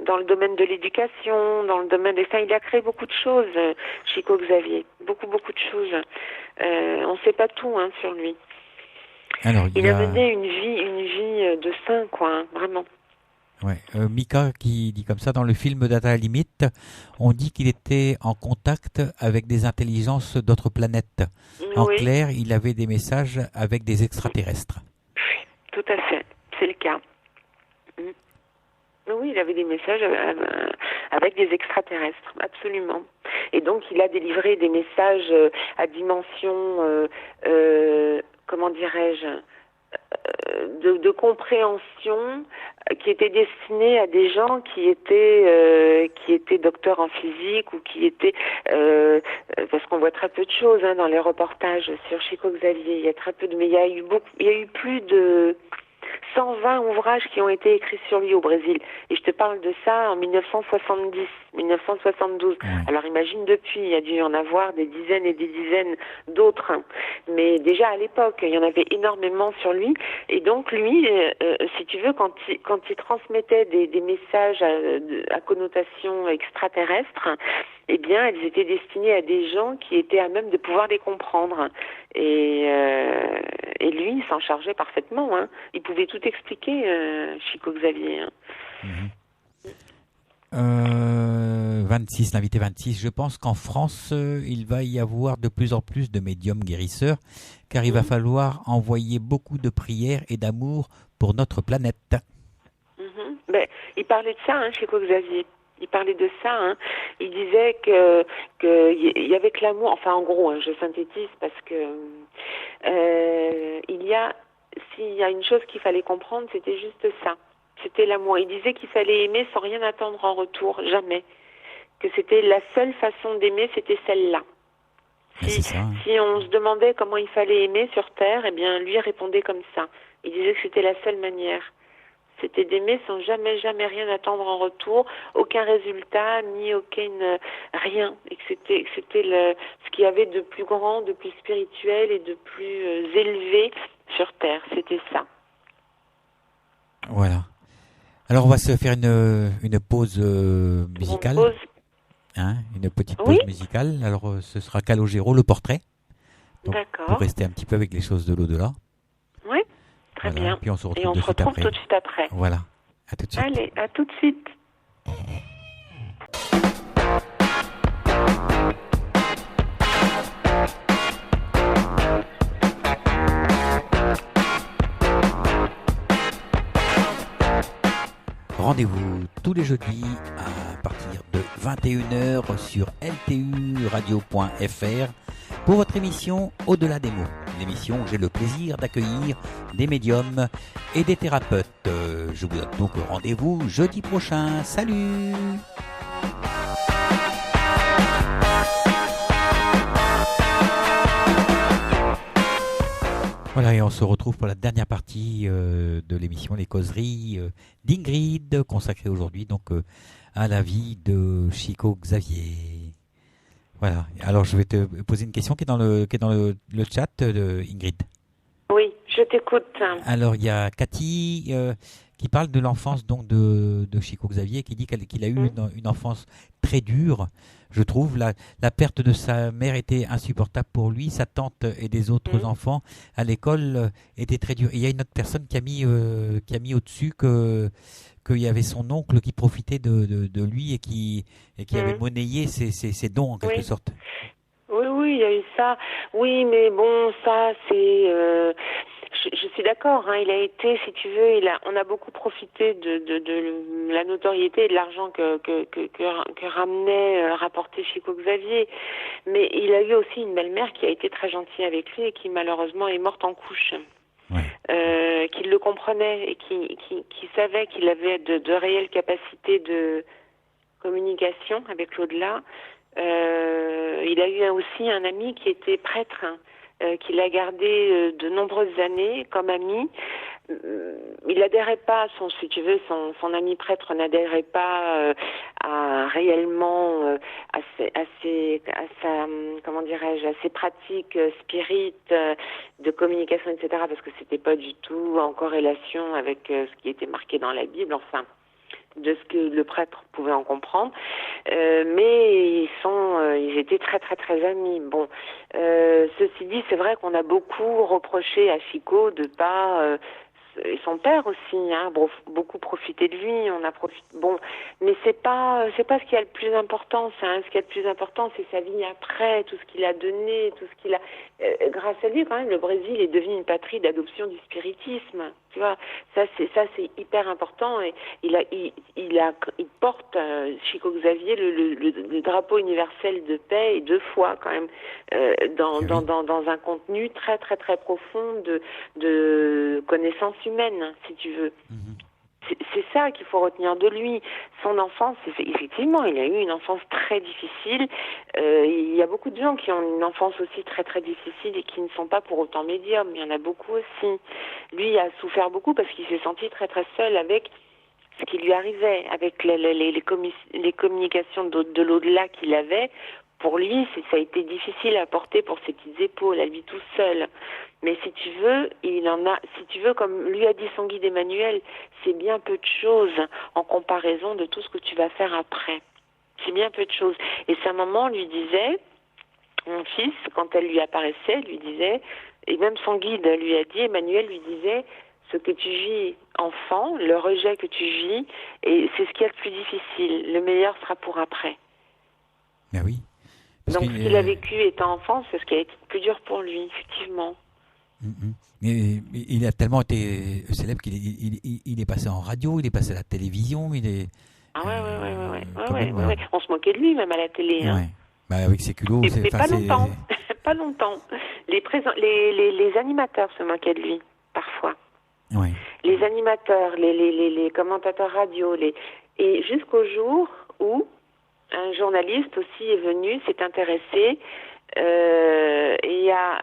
dans le domaine de l'éducation, dans le domaine des fins. Il a créé beaucoup de choses, Chico Xavier. Beaucoup de choses. On ne sait pas tout sur lui. Alors, il a mené une vie de saint, quoi, hein, vraiment. Ouais. Mika qui dit comme ça, dans le film Data Limite, on dit qu'il était en contact avec des intelligences d'autres planètes. En clair, il avait des messages avec des extraterrestres. Oui, tout à fait. C'est le cas. Oui, il avait des messages avec des extraterrestres, absolument. Et donc, il a délivré des messages à dimension, comment dirais-je, de compréhension qui étaient destinés à des gens qui étaient docteurs en physique ou qui étaient... parce qu'on voit très peu de choses dans les reportages sur Chico Xavier. Il y a très peu de... Mais il y a eu plus de... 120 ouvrages qui ont été écrits sur lui au Brésil. Et je te parle de ça en 1970, 1972. Alors imagine depuis, il y a dû y en avoir des dizaines et des dizaines d'autres. Hein. Mais déjà à l'époque, il y en avait énormément sur lui. Et donc lui, si tu veux, quand il transmettait des messages à connotation extraterrestre, eh bien, elles étaient destinées à des gens qui étaient à même de pouvoir les comprendre. Et lui, il s'en chargeait parfaitement. Hein. Il pouvait tout expliquer, Chico Xavier. Hein. 26, l'invité 26. Je pense qu'en France, il va y avoir de plus en plus de médiums guérisseurs, car il va falloir envoyer beaucoup de prières et d'amour pour notre planète. Ben, il parlait de ça, Chico Xavier. Il parlait de ça. Hein. Il disait que il y avait que l'amour. Enfin, en gros, je synthétise parce que s'il y a une chose qu'il fallait comprendre, c'était juste ça. C'était l'amour. Il disait qu'il fallait aimer sans rien attendre en retour, jamais. Que c'était la seule façon d'aimer, c'était celle-là. Si on se demandait comment il fallait aimer sur Terre, eh bien, lui répondait comme ça. Il disait que c'était la seule manière. C'était d'aimer sans jamais rien attendre en retour, aucun résultat, ni rien. Et que c'était ce qu'il y avait de plus grand, de plus spirituel et de plus élevé sur Terre. C'était ça. Voilà. Alors on va se faire une pause musicale. Une petite pause musicale. Alors ce sera Calogero, le portrait. Donc, d'accord. Pour rester un petit peu avec les choses de l'au-delà. Oui. Très bien. Puis on se retrouve, tout de suite après. Voilà. À tout de suite. Allez, à tout de suite. Rendez-vous tous les jeudis à partir de 21h sur lturadio.fr pour votre émission Au-delà des mots. L'émission où j'ai le plaisir d'accueillir des médiums et des thérapeutes. Je vous donne donc rendez-vous jeudi prochain. Salut! Voilà, et on se retrouve pour la dernière partie de l'émission Les Causeries d'Ingrid, consacrée aujourd'hui donc à la vie de Chico Xavier. Voilà. Alors je vais te poser une question qui est dans le chat de Ingrid. Oui, je t'écoute. Alors il y a Cathy qui parle de l'enfance donc de Chico Xavier, qui dit qu'il a eu une enfance très dure. Je trouve la perte de sa mère était insupportable pour lui, sa tante et des autres enfants à l'école était très dure. Et il y a une autre personne qui a mis au-dessus qu'il y avait son oncle qui profitait de lui et qui avait monnayé ses dons en quelque sorte. Oui, il y a eu ça. Oui, mais bon, ça c'est... Je suis d'accord, il a été, si tu veux, on a beaucoup profité de la notoriété et de l'argent que rapportait Chico Xavier, mais il a eu aussi une belle-mère qui a été très gentille avec lui et qui malheureusement est morte en couche, qui le comprenait et qui savait qu'il avait de réelles capacités de communication avec l'au-delà, Il a eu aussi un ami qui était prêtre, qu'il a gardé de nombreuses années comme ami. Il n'adhérait pas, si tu veux, son ami prêtre n'adhérait pas réellement à ses pratiques spirites de communication, etc. Parce que c'était pas du tout en corrélation avec ce qui était marqué dans la Bible. Enfin, de ce que le prêtre pouvait en comprendre, mais ils étaient très très très amis. Bon, ceci dit, c'est vrai qu'on a beaucoup reproché à Chico de pas et son père aussi, hein, beaucoup profité de lui. On a profité. Bon, mais c'est pas ce qu'il y a le plus important. Ça, hein. Ce qui est le plus important, c'est sa vie après, tout ce qu'il a donné, tout ce qu'il a. Grâce à lui, quand même, le Brésil est devenu une patrie d'adoption du spiritisme. Tu vois, ça c'est hyper important. Et il porte Chico Xavier le drapeau universel de paix, et 2 fois quand même dans un contenu très très très profond de connaissance humaine, si tu veux. C'est ça qu'il faut retenir de lui. Son enfance, effectivement, il a eu une enfance très difficile. Il y a beaucoup de gens qui ont une enfance aussi très très difficile et qui ne sont pas pour autant médiums. Il y en a beaucoup aussi. Lui a souffert beaucoup parce qu'il s'est senti très très seul avec ce qui lui arrivait, avec les communications de l'au-delà qu'il avait. Pour lui, ça a été difficile à porter pour ses petites épaules, à lui tout seul. Mais si tu veux, comme lui a dit son guide Emmanuel, c'est bien peu de choses en comparaison de tout ce que tu vas faire après. C'est bien peu de choses. Et sa maman lui disait, mon fils, quand elle lui apparaissait, lui disait, et même son guide lui a dit, Emmanuel lui disait, ce que tu vis enfant, le rejet que tu vis, et c'est ce qui est le plus difficile. Le meilleur sera pour après. Ben oui. Donc ce qu'il a vécu étant enfant, c'est ce qui a été le plus dur pour lui, effectivement. Mais il a tellement été célèbre qu'il est passé en radio, il est passé à la télévision, il est... Ah ouais. On se moquait de lui même à la télé. Hein. Ouais. Bah, avec ses culots, mais pas longtemps. Pas longtemps. Les animateurs se moquaient de lui, parfois. Ouais. Les animateurs, les commentateurs radio, et jusqu'au jour où un journaliste aussi est venu, s'est intéressé et a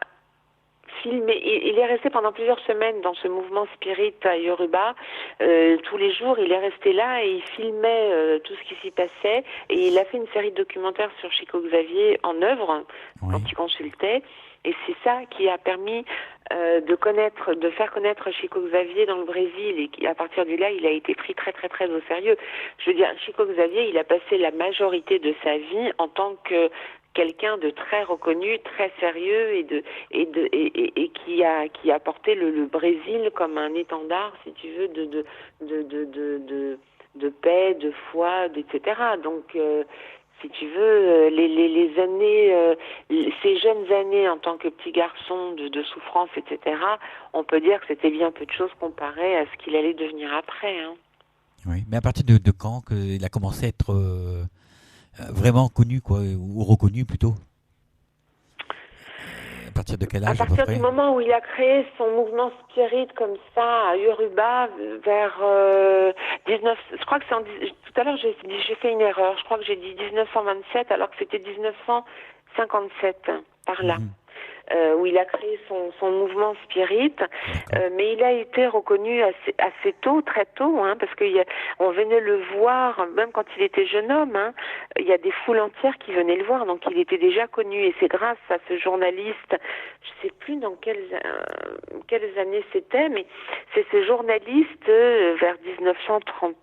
filmé. Il est resté pendant plusieurs semaines dans ce mouvement spirit à Yoruba. Tous les jours, il est resté là et il filmait tout ce qui s'y passait. Et il a fait une série de documentaires sur Chico Xavier en œuvre, quand il consultait. Et c'est ça qui a permis de faire connaître Chico Xavier dans le Brésil, et à partir de là, il a été pris très très très au sérieux. Je veux dire, Chico Xavier, il a passé la majorité de sa vie en tant que quelqu'un de très reconnu, très sérieux et qui a porté le Brésil comme un étendard, si tu veux, de paix, de foi, etc. Donc si tu veux, les années, ces jeunes années en tant que petit garçon de souffrance, etc., on peut dire que c'était bien peu de choses comparé à ce qu'il allait devenir après. Hein. Oui, mais à partir de quand il a commencé à être vraiment connu, quoi, ou reconnu plutôt? À partir de quel âge? À partir du moment où il a créé son mouvement spirit comme ça à Yoruba vers 19... Je crois que tout à l'heure j'ai fait une erreur. Je crois que j'ai dit 1927 alors que c'était 1957 par là. Où il a créé son mouvement spirit, mais il a été reconnu assez tôt, très tôt, hein, parce on venait le voir, même quand il était jeune homme, hein, il y a des foules entières qui venaient le voir, donc il était déjà connu, et c'est grâce à ce journaliste, je sais plus dans quelles années c'était, mais c'est ce journaliste vers 1930,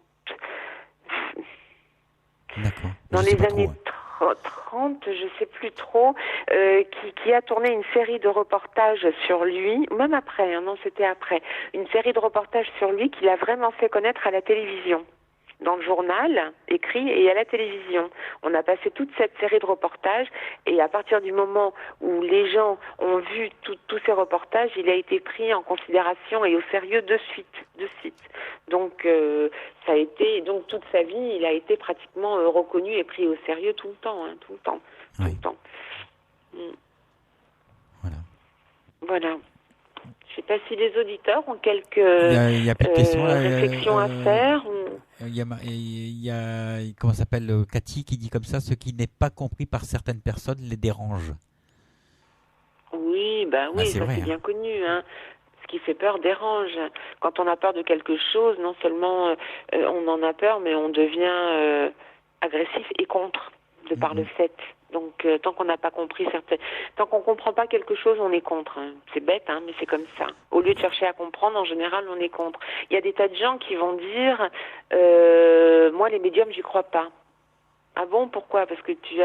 dans les années 30, je sais plus trop, qui a tourné une série de reportages sur lui, même après, hein, non, c'était après, une série de reportages sur lui qu'il a vraiment fait connaître à la télévision, dans le journal écrit et à la télévision. On a passé toute cette série de reportages et à partir du moment où les gens ont vu tous ces reportages, il a été pris en considération et au sérieux de suite. Donc ça a été, donc toute sa vie, il a été pratiquement reconnu et pris au sérieux tout le temps. Voilà. Je ne sais pas si les auditeurs ont quelques il y a plus de questions, réflexions à faire. Il y a comment s'appelle Cathy qui dit comme ça, ce qui n'est pas compris par certaines personnes les dérange. Oui, c'est vrai, bien connu. Hein. Ce qui fait peur dérange. Quand on a peur de quelque chose, non seulement on en a peur, mais on devient agressif et contre, de par le fait. Donc, tant qu'on n'a pas compris tant qu'on comprend pas quelque chose, on est contre. Hein. C'est bête, hein, mais c'est comme ça. Au lieu de chercher à comprendre, en général, on est contre. Il y a des tas de gens qui vont dire, moi, les médiums, j'y crois pas. Ah bon, pourquoi? Parce que il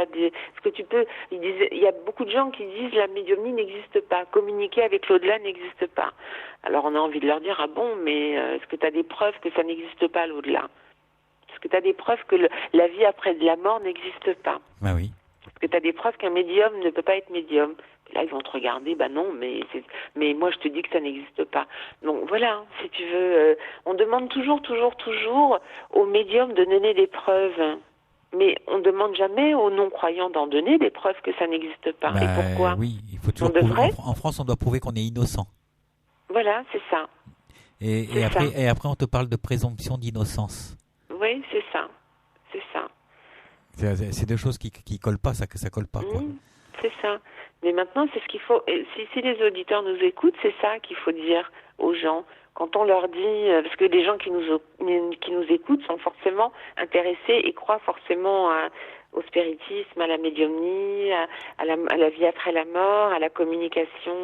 y a beaucoup de gens qui disent la médiumnie n'existe pas, communiquer avec l'au-delà n'existe pas. Alors on a envie de leur dire, ah bon, mais est-ce que tu as des preuves que ça n'existe pas l'au-delà? Est-ce que tu as des preuves que la vie après de la mort n'existe pas? Bah oui. Est-ce que tu as des preuves qu'un médium ne peut pas être médium? Là, ils vont te regarder, non, mais moi, je te dis que ça n'existe pas. Donc, voilà, si tu veux, on demande toujours aux médiums de donner des preuves. Mais on ne demande jamais aux non-croyants d'en donner des preuves que ça n'existe pas. Et pourquoi? Oui, il faut toujours prouver. En France, on doit prouver qu'on est innocent. Voilà, c'est ça. Et après, on te parle de présomption d'innocence. Oui, c'est ça. C'est ça. C'est deux choses qui collent pas, ça colle pas, quoi. C'est ça. Mais maintenant, c'est ce qu'il faut. Si les auditeurs nous écoutent, c'est ça qu'il faut dire aux gens. Quand on leur dit, parce que les gens qui nous écoutent sont forcément intéressés et croient forcément au spiritisme, à la médiumnie, à la vie après la mort, à la communication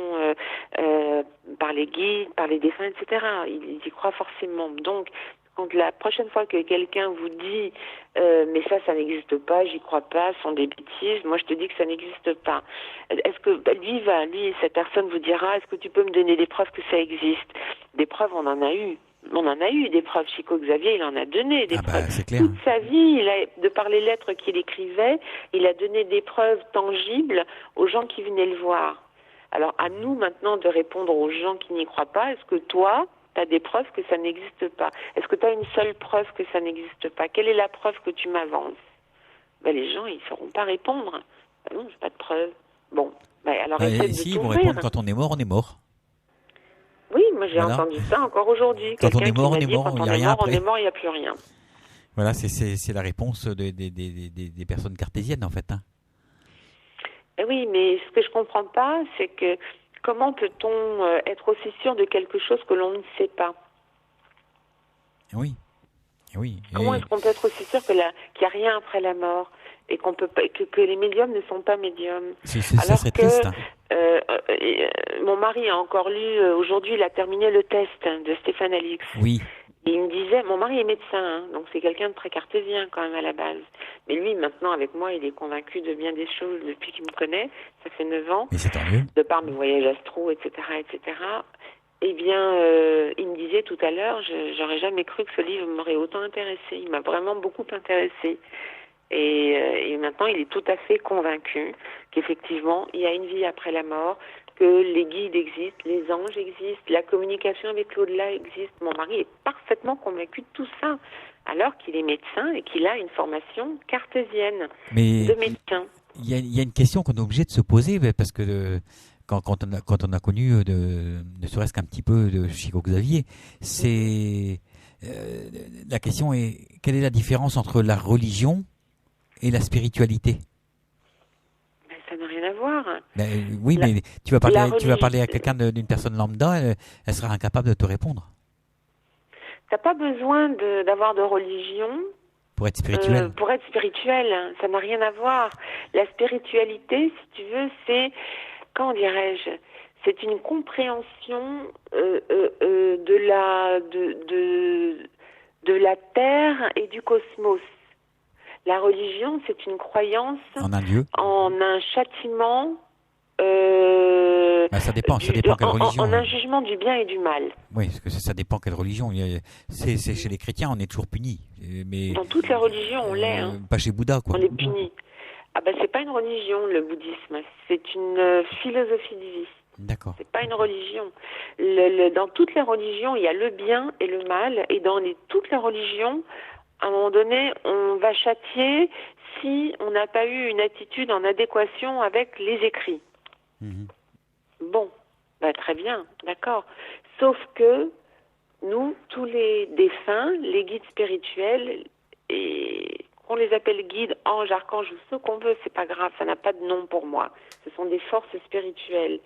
par les guides, par les défunts, etc. Ils y croient forcément. Donc, quand la prochaine fois que quelqu'un vous dit mais ça n'existe pas, j'y crois pas, ce sont des bêtises, moi je te dis que ça n'existe pas. Est-ce que cette personne vous dira, est-ce que tu peux me donner des preuves que ça existe? Des preuves, on en a eu. On en a eu des preuves. Chico Xavier, il en a donné des preuves. C'est clair. Toute sa vie, de par les lettres qu'il écrivait, il a donné des preuves tangibles aux gens qui venaient le voir. Alors à nous maintenant de répondre aux gens qui n'y croient pas, est-ce que toi, tu as des preuves que ça n'existe pas? Est-ce que tu as une seule preuve que ça n'existe pas? Quelle est la preuve que tu m'avances? Les gens, ils ne sauront pas répondre. Non, j'ai pas de preuve. Bon, alors essaie de ils vont répondre, quand on est mort, on est mort. Oui, moi j'ai entendu ça encore aujourd'hui. Quand on est mort, on est mort, il n'y a rien après. On est mort, il n'y a plus rien. Voilà, c'est la réponse des personnes cartésiennes, en fait. Hein. Oui, mais ce que je comprends pas, c'est que comment peut-on être aussi sûr de quelque chose que l'on ne sait pas? Oui. Comment est-ce qu'on peut être aussi sûr qu'il n'y a rien après la mort et que les médiums ne sont pas médiums? Ça serait triste. Mon mari a encore lu, aujourd'hui, il a terminé le test de Stéphane Alix. Oui. Et il me disait, mon mari est médecin, donc c'est quelqu'un de très cartésien quand même à la base. Mais lui, maintenant, avec moi, il est convaincu de bien des choses depuis qu'il me connaît. Ça fait 9 ans. Mais c'est tant mieux. De par mes voyages astro, etc., etc. Eh bien, il me disait tout à l'heure, j'aurais jamais cru que ce livre m'aurait autant intéressé. Il m'a vraiment beaucoup intéressé. Et maintenant, il est tout à fait convaincu qu'effectivement, il y a une vie après la mort, que les guides existent, les anges existent, la communication avec l'au-delà existe. Mon mari est parfaitement convaincu de tout ça, alors qu'il est médecin et qu'il a une formation cartésienne de médecin. Il y a une question qu'on est obligé de se poser, parce que quand on a connu, ne serait-ce qu'un petit peu de Chico Xavier, c'est la question est, quelle est la différence entre la religion et la spiritualité? Ça n'a rien à voir. Oui, mais tu vas parler à quelqu'un d'une personne lambda, elle sera incapable de te répondre. T'as pas besoin d'avoir de religion pour être spirituel. Pour être spirituel, ça n'a rien à voir. La spiritualité, si tu veux, c'est, comment dirais-je, c'est une compréhension de la Terre et du cosmos. La religion, c'est une croyance en un Dieu, en un châtiment. Ça dépend quelle religion. En un jugement du bien et du mal. Oui, parce que ça dépend quelle religion. C'est chez les chrétiens, on est toujours punis. Mais dans toutes les religions, on l'est. Hein. Pas chez Bouddha, quoi. On est punis. C'est pas une religion, le bouddhisme. C'est une philosophie de vie. D'accord. C'est pas une religion. Dans toutes les religions, il y a le bien et le mal. Et dans toutes les religions, à un moment donné, on va châtier si on n'a pas eu une attitude en adéquation avec les écrits. Bon, Très bien, d'accord. Sauf que nous, tous les défunts, les guides spirituels, et qu'on les appelle guides, anges, archanges ou ce qu'on veut, c'est pas grave, ça n'a pas de nom pour moi. Ce sont des forces spirituelles.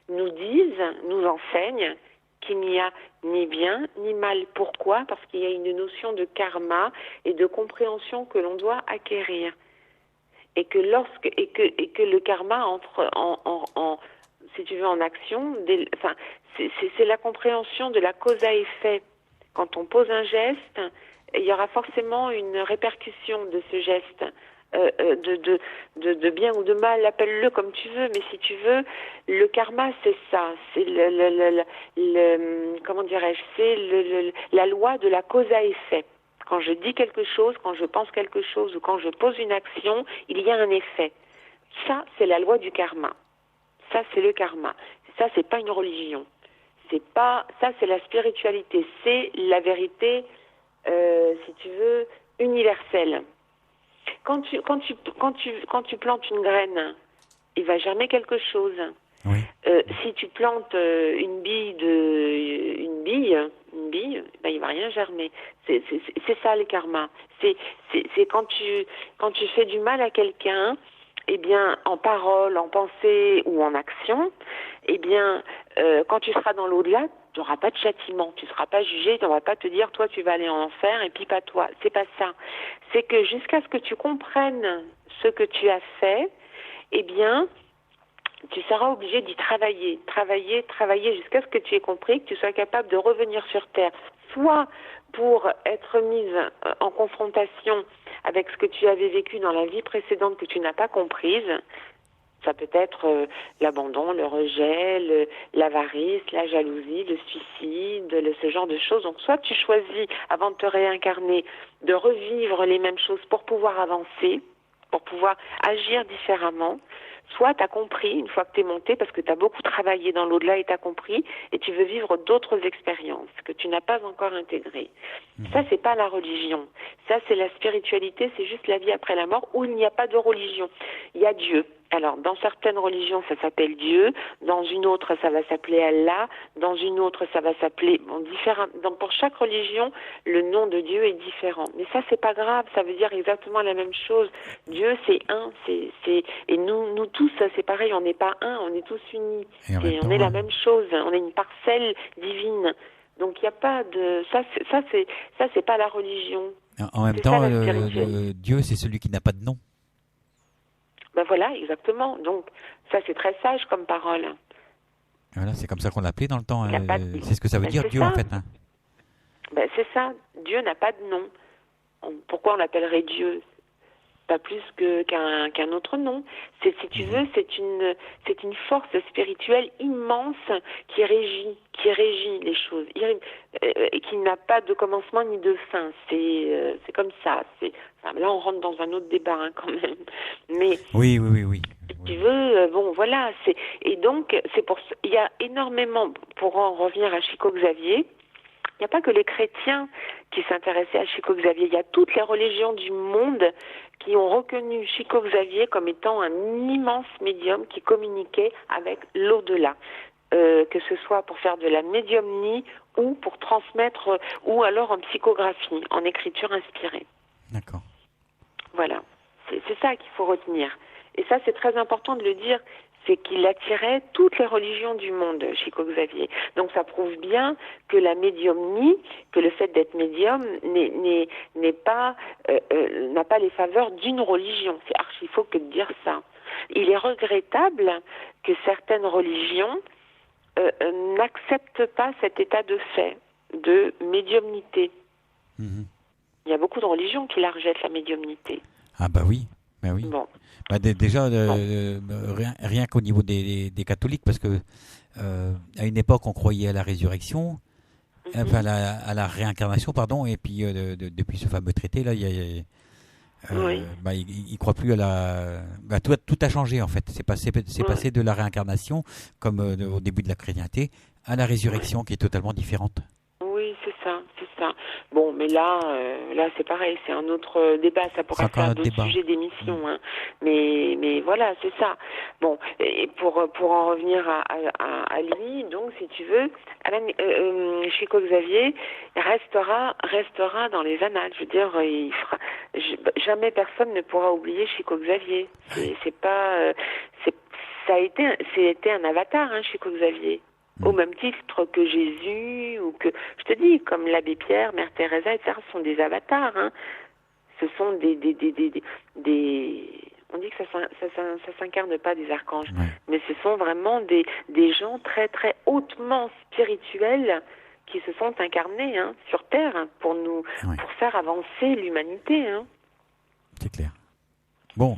Nous disent, nous enseignent qu'il n'y a ni bien ni mal. Pourquoi? Parce qu'il y a une notion de karma et de compréhension que l'on doit acquérir. Et que le karma entre si tu veux, en action, c'est la compréhension de la cause à effet. Quand on pose un geste, il y aura forcément une répercussion de ce geste, de bien ou de mal, appelle-le comme tu veux, mais si tu veux, le karma, c'est ça, c'est comment dirais-je, c'est la loi de la cause à effet. Quand je dis quelque chose, quand je pense quelque chose ou quand je pose une action, il y a un effet. Ça, c'est la loi du karma. Ça, c'est le karma. Ça, c'est pas une religion. Ça, c'est la spiritualité. C'est la vérité, si tu veux, universelle. Quand tu plantes une graine, il va germer quelque chose. Oui. Si tu plantes une bille, ben, il va rien germer. C'est ça le karma. C'est quand tu fais du mal à quelqu'un, eh bien, en parole, en pensée ou en action, eh bien, quand tu seras dans l'au-delà, tu n'auras pas de châtiment, tu ne seras pas jugé, on ne va pas te dire, toi, tu vas aller en enfer et puis pas toi. C'est pas ça. C'est que jusqu'à ce que tu comprennes ce que tu as fait, eh bien, tu seras obligé d'y travailler jusqu'à ce que tu aies compris, que tu sois capable de revenir sur Terre, soit pour être mise en confrontation avec ce que tu avais vécu dans la vie précédente que tu n'as pas comprise. Ça peut être l'abandon, le rejet, l'avarice, la jalousie, le suicide, ce genre de choses. Donc soit tu choisis, avant de te réincarner, de revivre les mêmes choses pour pouvoir avancer, pour pouvoir agir différemment. Soit tu as compris, une fois que tu es monté, parce que tu as beaucoup travaillé dans l'au-delà et tu as compris, et tu veux vivre d'autres expériences que tu n'as pas encore intégrées. Ça, c'est pas la religion. Ça, c'est la spiritualité, c'est juste la vie après la mort, où il n'y a pas de religion. Il y a Dieu. Alors, dans certaines religions, ça s'appelle Dieu. Dans une autre, ça va s'appeler Allah. Dans une autre, ça va s'appeler différent. Donc, pour chaque religion, le nom de Dieu est différent. Mais ça, c'est pas grave. Ça veut dire exactement la même chose. Dieu, c'est un. Et nous tous, c'est pareil. On n'est pas un. On est tous unis. Et on est la même chose. On est une parcelle divine. Donc, il n'y a pas de. Ça, c'est pas la religion. En même temps, Dieu, c'est celui qui n'a pas de nom. Ben voilà, exactement. Donc, ça, c'est très sage comme parole. Voilà, c'est comme ça qu'on l'appelait dans le temps. C'est ce que ça veut dire, Dieu, en fait. Hein. Ben, c'est ça. Dieu n'a pas de nom. Pourquoi on l'appellerait Dieu? Pas plus qu'un autre nom. Si tu veux, c'est une force spirituelle immense qui régit les choses, et qui n'a pas de commencement ni de fin. C'est comme ça. Là, on rentre dans un autre débat quand même. Mais oui. Si tu veux, bon, voilà. Et donc, il y a énormément, pour en revenir à Chico Xavier. Il n'y a pas que les chrétiens qui s'intéressaient à Chico Xavier. Il y a toutes les religions du monde qui ont reconnu Chico Xavier comme étant un immense médium qui communiquait avec l'au-delà. Que ce soit pour faire de la médiumnie ou pour transmettre, ou alors en psychographie, en écriture inspirée. D'accord. Voilà. C'est ça qu'il faut retenir. Et ça, c'est très important de le dire. C'est qu'il attirait toutes les religions du monde, Chico Xavier. Donc ça prouve bien que la médiumnie, que le fait d'être médium n'a pas les faveurs d'une religion. C'est archi-faux que de dire ça. Il est regrettable que certaines religions n'acceptent pas cet état de fait, de médiumnité. Il y a beaucoup de religions qui la rejettent, la médiumnité. Ah bah oui. Ben oui. Bon. Déjà, rien qu'au niveau des catholiques, parce que à une époque, on croyait à la résurrection, enfin à la réincarnation, pardon, et puis depuis ce fameux traité, là, ils ne croient plus à la... tout a changé, en fait. C'est passé de la réincarnation, comme au début de la chrétienté, à la résurrection, qui est totalement différente. Oui, c'est ça. ça. Bon, mais là c'est pareil, c'est un autre débat. Ça pourrait faire d'autres sujets d'émission. Hein. Mais voilà, c'est ça. Bon, et pour en revenir à lui, donc, si tu veux, Chico Xavier restera dans les annales. Je veux dire, jamais personne ne pourra oublier Chico Xavier. C'était un avatar, hein, Chico Xavier. Au même titre que Jésus, ou que, je te dis, comme l'abbé Pierre, Mère Teresa, etc., ce sont des avatars, hein. Ce sont des on dit que ça s'incarne pas des archanges, mais ce sont vraiment des gens très, très hautement spirituels qui se sont incarnés, hein, sur Terre, hein, pour faire avancer l'humanité, hein. C'est clair. Bon,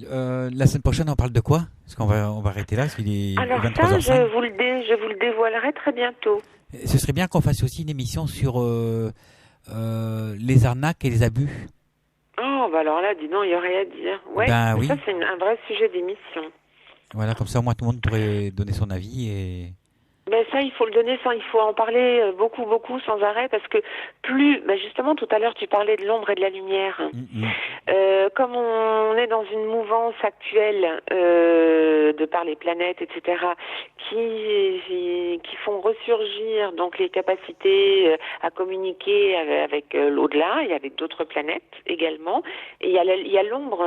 la semaine prochaine, on parle de quoi? Parce qu'on va arrêter là, parce qu'il est 23h05. Ça, je vous le dévoilerai très bientôt. Ce serait bien qu'on fasse aussi une émission sur les arnaques et les abus. Oh, bah alors là, dis donc, il y aurait à dire. Ouais, oui. Ça, c'est un vrai sujet d'émission. Voilà, comme ça, au moins, tout le monde pourrait donner son avis et... Ben ça, il faut le donner, il faut en parler beaucoup, beaucoup, sans arrêt, parce que justement, tout à l'heure, tu parlais de l'ombre et de la lumière. Comme on est dans une mouvance actuelle, de par les planètes, etc., qui font ressurgir donc les capacités à communiquer avec l'au-delà et avec d'autres planètes également. Et il y a l'ombre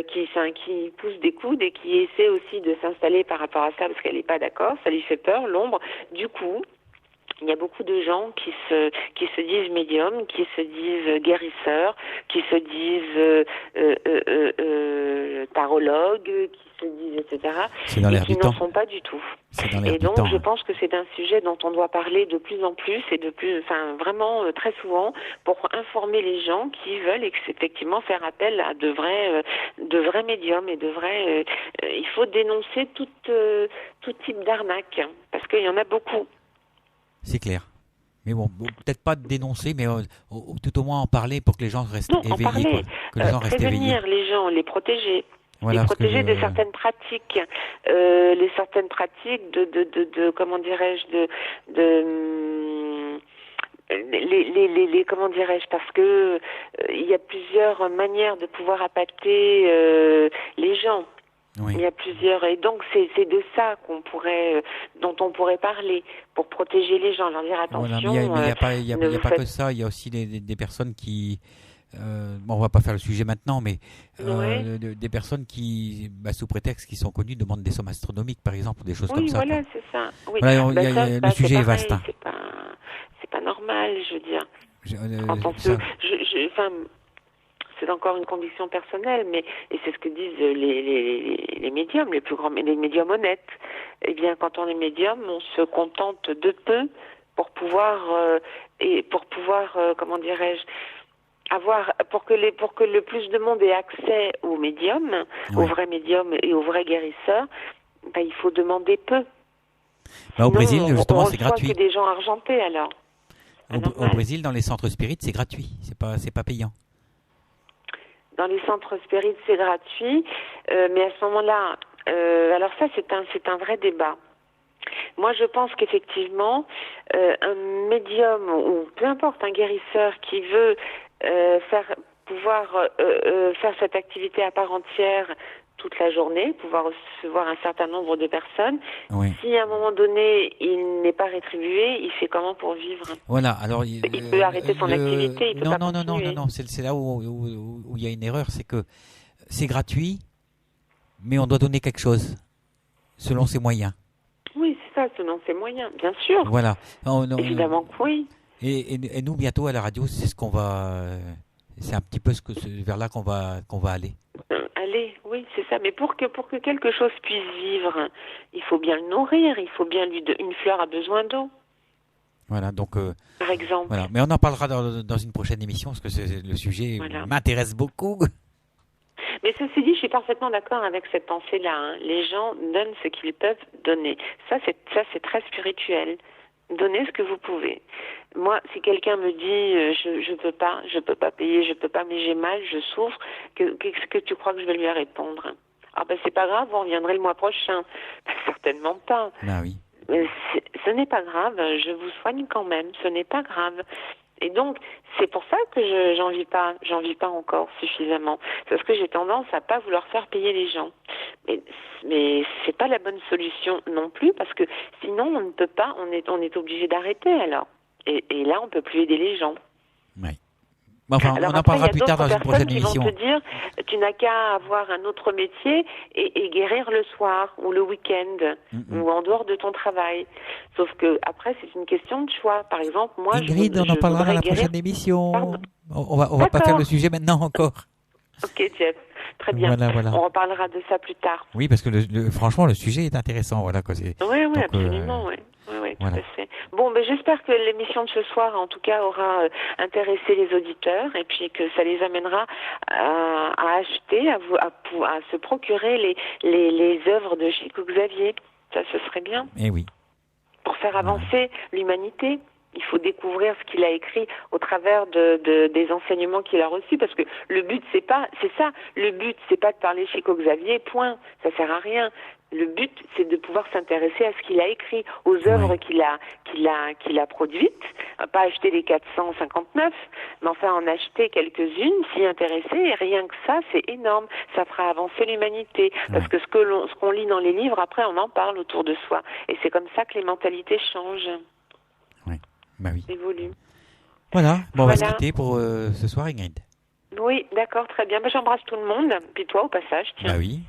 qui pousse des coudes et qui essaie aussi de s'installer par rapport à ça, parce qu'elle n'est pas d'accord, ça lui fait peur, l'ombre. Du coup, il y a beaucoup de gens qui se disent médiums, qui se disent guérisseurs, qui se disent tarologues, qui se disent etc. Et qui n'en sont pas du tout. Et donc, je pense que c'est un sujet dont on doit parler de plus en plus et vraiment très souvent, pour informer les gens qui veulent effectivement faire appel à de vrais médiums et de vrais. Il faut dénoncer tout type d'arnaque, parce qu'il y en a beaucoup. C'est clair. Mais bon, peut-être pas dénoncer, mais tout au moins en parler pour que les gens restent éveillés. Que les gens restent éveillés. Prévenir les gens, les protéger. Voilà, les protéger de certaines pratiques, de comment dirais-je, comment dirais-je, parce que il y a plusieurs manières de pouvoir appâter les gens. Oui. Il y a plusieurs, et donc c'est de ça dont on pourrait parler pour protéger les gens, leur dire attention. Voilà, mais il y a pas que ça, il y a aussi des personnes qui on va pas faire le sujet maintenant, mais des personnes qui, sous prétexte qu'ils sont connus, demandent des sommes astronomiques, par exemple, ou des choses comme ça. Oui, voilà, c'est ça. Oui. Voilà, le sujet est vaste. Hein. C'est pas normal, je veux dire. C'est encore une conviction personnelle, et c'est ce que disent les médiums, les plus grands, les médiums honnêtes. Eh bien, quand on est médium, on se contente de peu pour pouvoir comment dirais-je, pour que le plus de monde ait accès aux médiums, aux vrais médiums et aux vrais guérisseurs. Il faut demander peu. Au Brésil, justement, c'est gratuit. On reçoit que des gens argentés alors. Au Brésil, dans les centres spirites, c'est gratuit, c'est pas payant. Dans les centres spirites, c'est gratuit, mais à ce moment-là, alors ça, c'est un vrai débat. Moi, je pense qu'effectivement, un médium ou peu importe, un guérisseur qui veut faire cette activité à part entière toute la journée, pouvoir recevoir un certain nombre de personnes. Oui. Si à un moment donné, il n'est pas rétribué, il fait comment pour vivre? Voilà, alors... Il peut arrêter son activité, il peut pas continuer. Non, c'est là où il y a une erreur, c'est que c'est gratuit, mais on doit donner quelque chose, selon ses moyens. Oui, c'est ça, selon ses moyens, bien sûr. Voilà. Évidemment que oui. Et nous, bientôt, à la radio, c'est ce qu'on va... C'est un petit peu vers là qu'on va aller. Aller, oui, c'est ça. Mais pour que quelque chose puisse vivre, il faut bien le nourrir, il faut bien une fleur a besoin d'eau. Voilà, donc... par exemple. Voilà. Mais on en parlera dans une prochaine émission, parce que le sujet m'intéresse beaucoup. Mais ceci dit, je suis parfaitement d'accord avec cette pensée-là. Hein. Les gens donnent ce qu'ils peuvent donner. Ça, c'est très spirituel. Donnez ce que vous pouvez. Moi, si quelqu'un me dit je peux pas payer, je peux pas, mais j'ai mal, je souffre, qu'est-ce que tu crois que je vais lui répondre? Ah c'est pas grave, vous reviendrez le mois prochain. Certainement pas. Ah oui. ce n'est pas grave, je vous soigne quand même, ce n'est pas grave. Et donc, c'est pour ça que j'en vis pas encore suffisamment. C'est parce que j'ai tendance à pas vouloir faire payer les gens. Mais c'est pas la bonne solution non plus, parce que sinon on ne peut pas, on est obligé d'arrêter alors. Et là, on peut plus aider les gens. Oui. Enfin, on en parlera plus tard dans une prochaine émission. Qui vont te dire, tu n'as qu'à avoir un autre métier et guérir le soir ou le week-end ou en dehors de ton travail. Sauf que après, c'est une question de choix. Par exemple, moi, Ingrid, on en parlera dans la prochaine émission. Pardon. On va pas faire le sujet maintenant encore. Ok, Jeff. Très bien. Voilà. On reparlera de ça plus tard. Oui, parce que franchement, le sujet est intéressant. Voilà, quoi. Oui, absolument. Oui, voilà. tout à fait. Bon, j'espère que l'émission de ce soir, en tout cas, aura intéressé les auditeurs et puis que ça les amènera à acheter, à se procurer les œuvres de Chico Xavier. Ça, ce serait bien. Eh oui. Pour faire avancer l'humanité. Il faut découvrir ce qu'il a écrit au travers des enseignements qu'il a reçus, parce que le but c'est pas de parler Chico Xavier, point, ça sert à rien. Le but c'est de pouvoir s'intéresser à ce qu'il a écrit, aux œuvres qu'il a produites, pas acheter les 459, mais enfin en acheter quelques-unes, s'y intéresser, et rien que ça c'est énorme, ça fera avancer l'humanité, parce que ce qu'on lit dans les livres, après on en parle autour de soi, et c'est comme ça que les mentalités changent. Bah oui. Évolue. Voilà, on va se quitter pour ce soir, Ingrid. Oui, d'accord, très bien. J'embrasse tout le monde, puis toi au passage, tiens. Bah oui.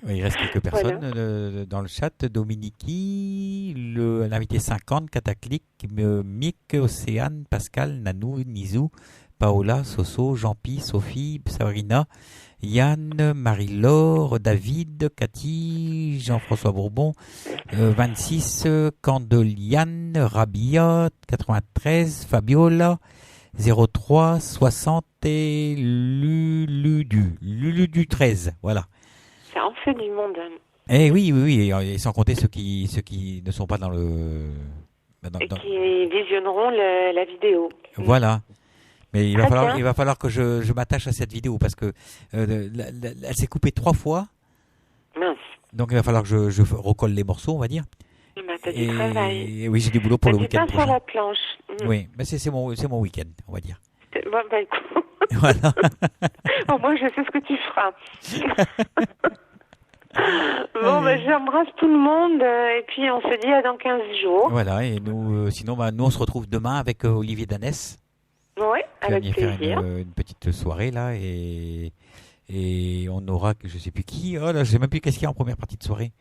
Il reste quelques personnes dans le chat. Dominiki, l'invité 50, Cataclic, Mick, Océane, Pascal, Nanou, Nizou, Paola, Soso, Jean-Pi, Sophie, Sabrina, Yann, Marie-Laure, David, Cathy, Jean-François Bourbon, 26, Candeliane, Rabia, 93, Fabiola, 03, 60 et Lulu 13, voilà. Ça en fait du monde. Eh oui, et sans compter ceux qui ne sont pas dans le... qui visionneront la vidéo. Voilà. Mais il va falloir que je m'attache à cette vidéo parce que elle s'est coupée 3 fois. Mince. Donc il va falloir que je recolle les morceaux, on va dire. T'as du travail. Oui, j'ai du boulot pour le week-end prochain. Sur la planche. Oui, mais c'est mon week-end, on va dire. Bon, écoute. Voilà. Au moins, je sais ce que tu feras. Bon, j'embrasse tout le monde et puis on se dit à dans 15 jours. Voilà, et nous, sinon, nous on se retrouve demain avec Olivier Danès. Oui, avec plaisir. Faire une petite soirée là et on aura je sais plus qui. Oh là, je sais même plus qu'est-ce qu'il y a en première partie de soirée.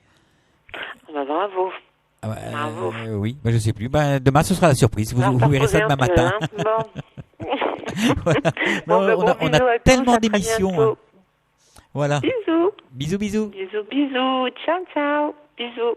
Bravo. Bravo. Oui, je sais plus. Demain ce sera la surprise. Vous verrez ça demain matin. Bon. On a tellement d'émissions. Hein. Voilà. Bisous. Bisous. Bisous. Ciao. Bisous.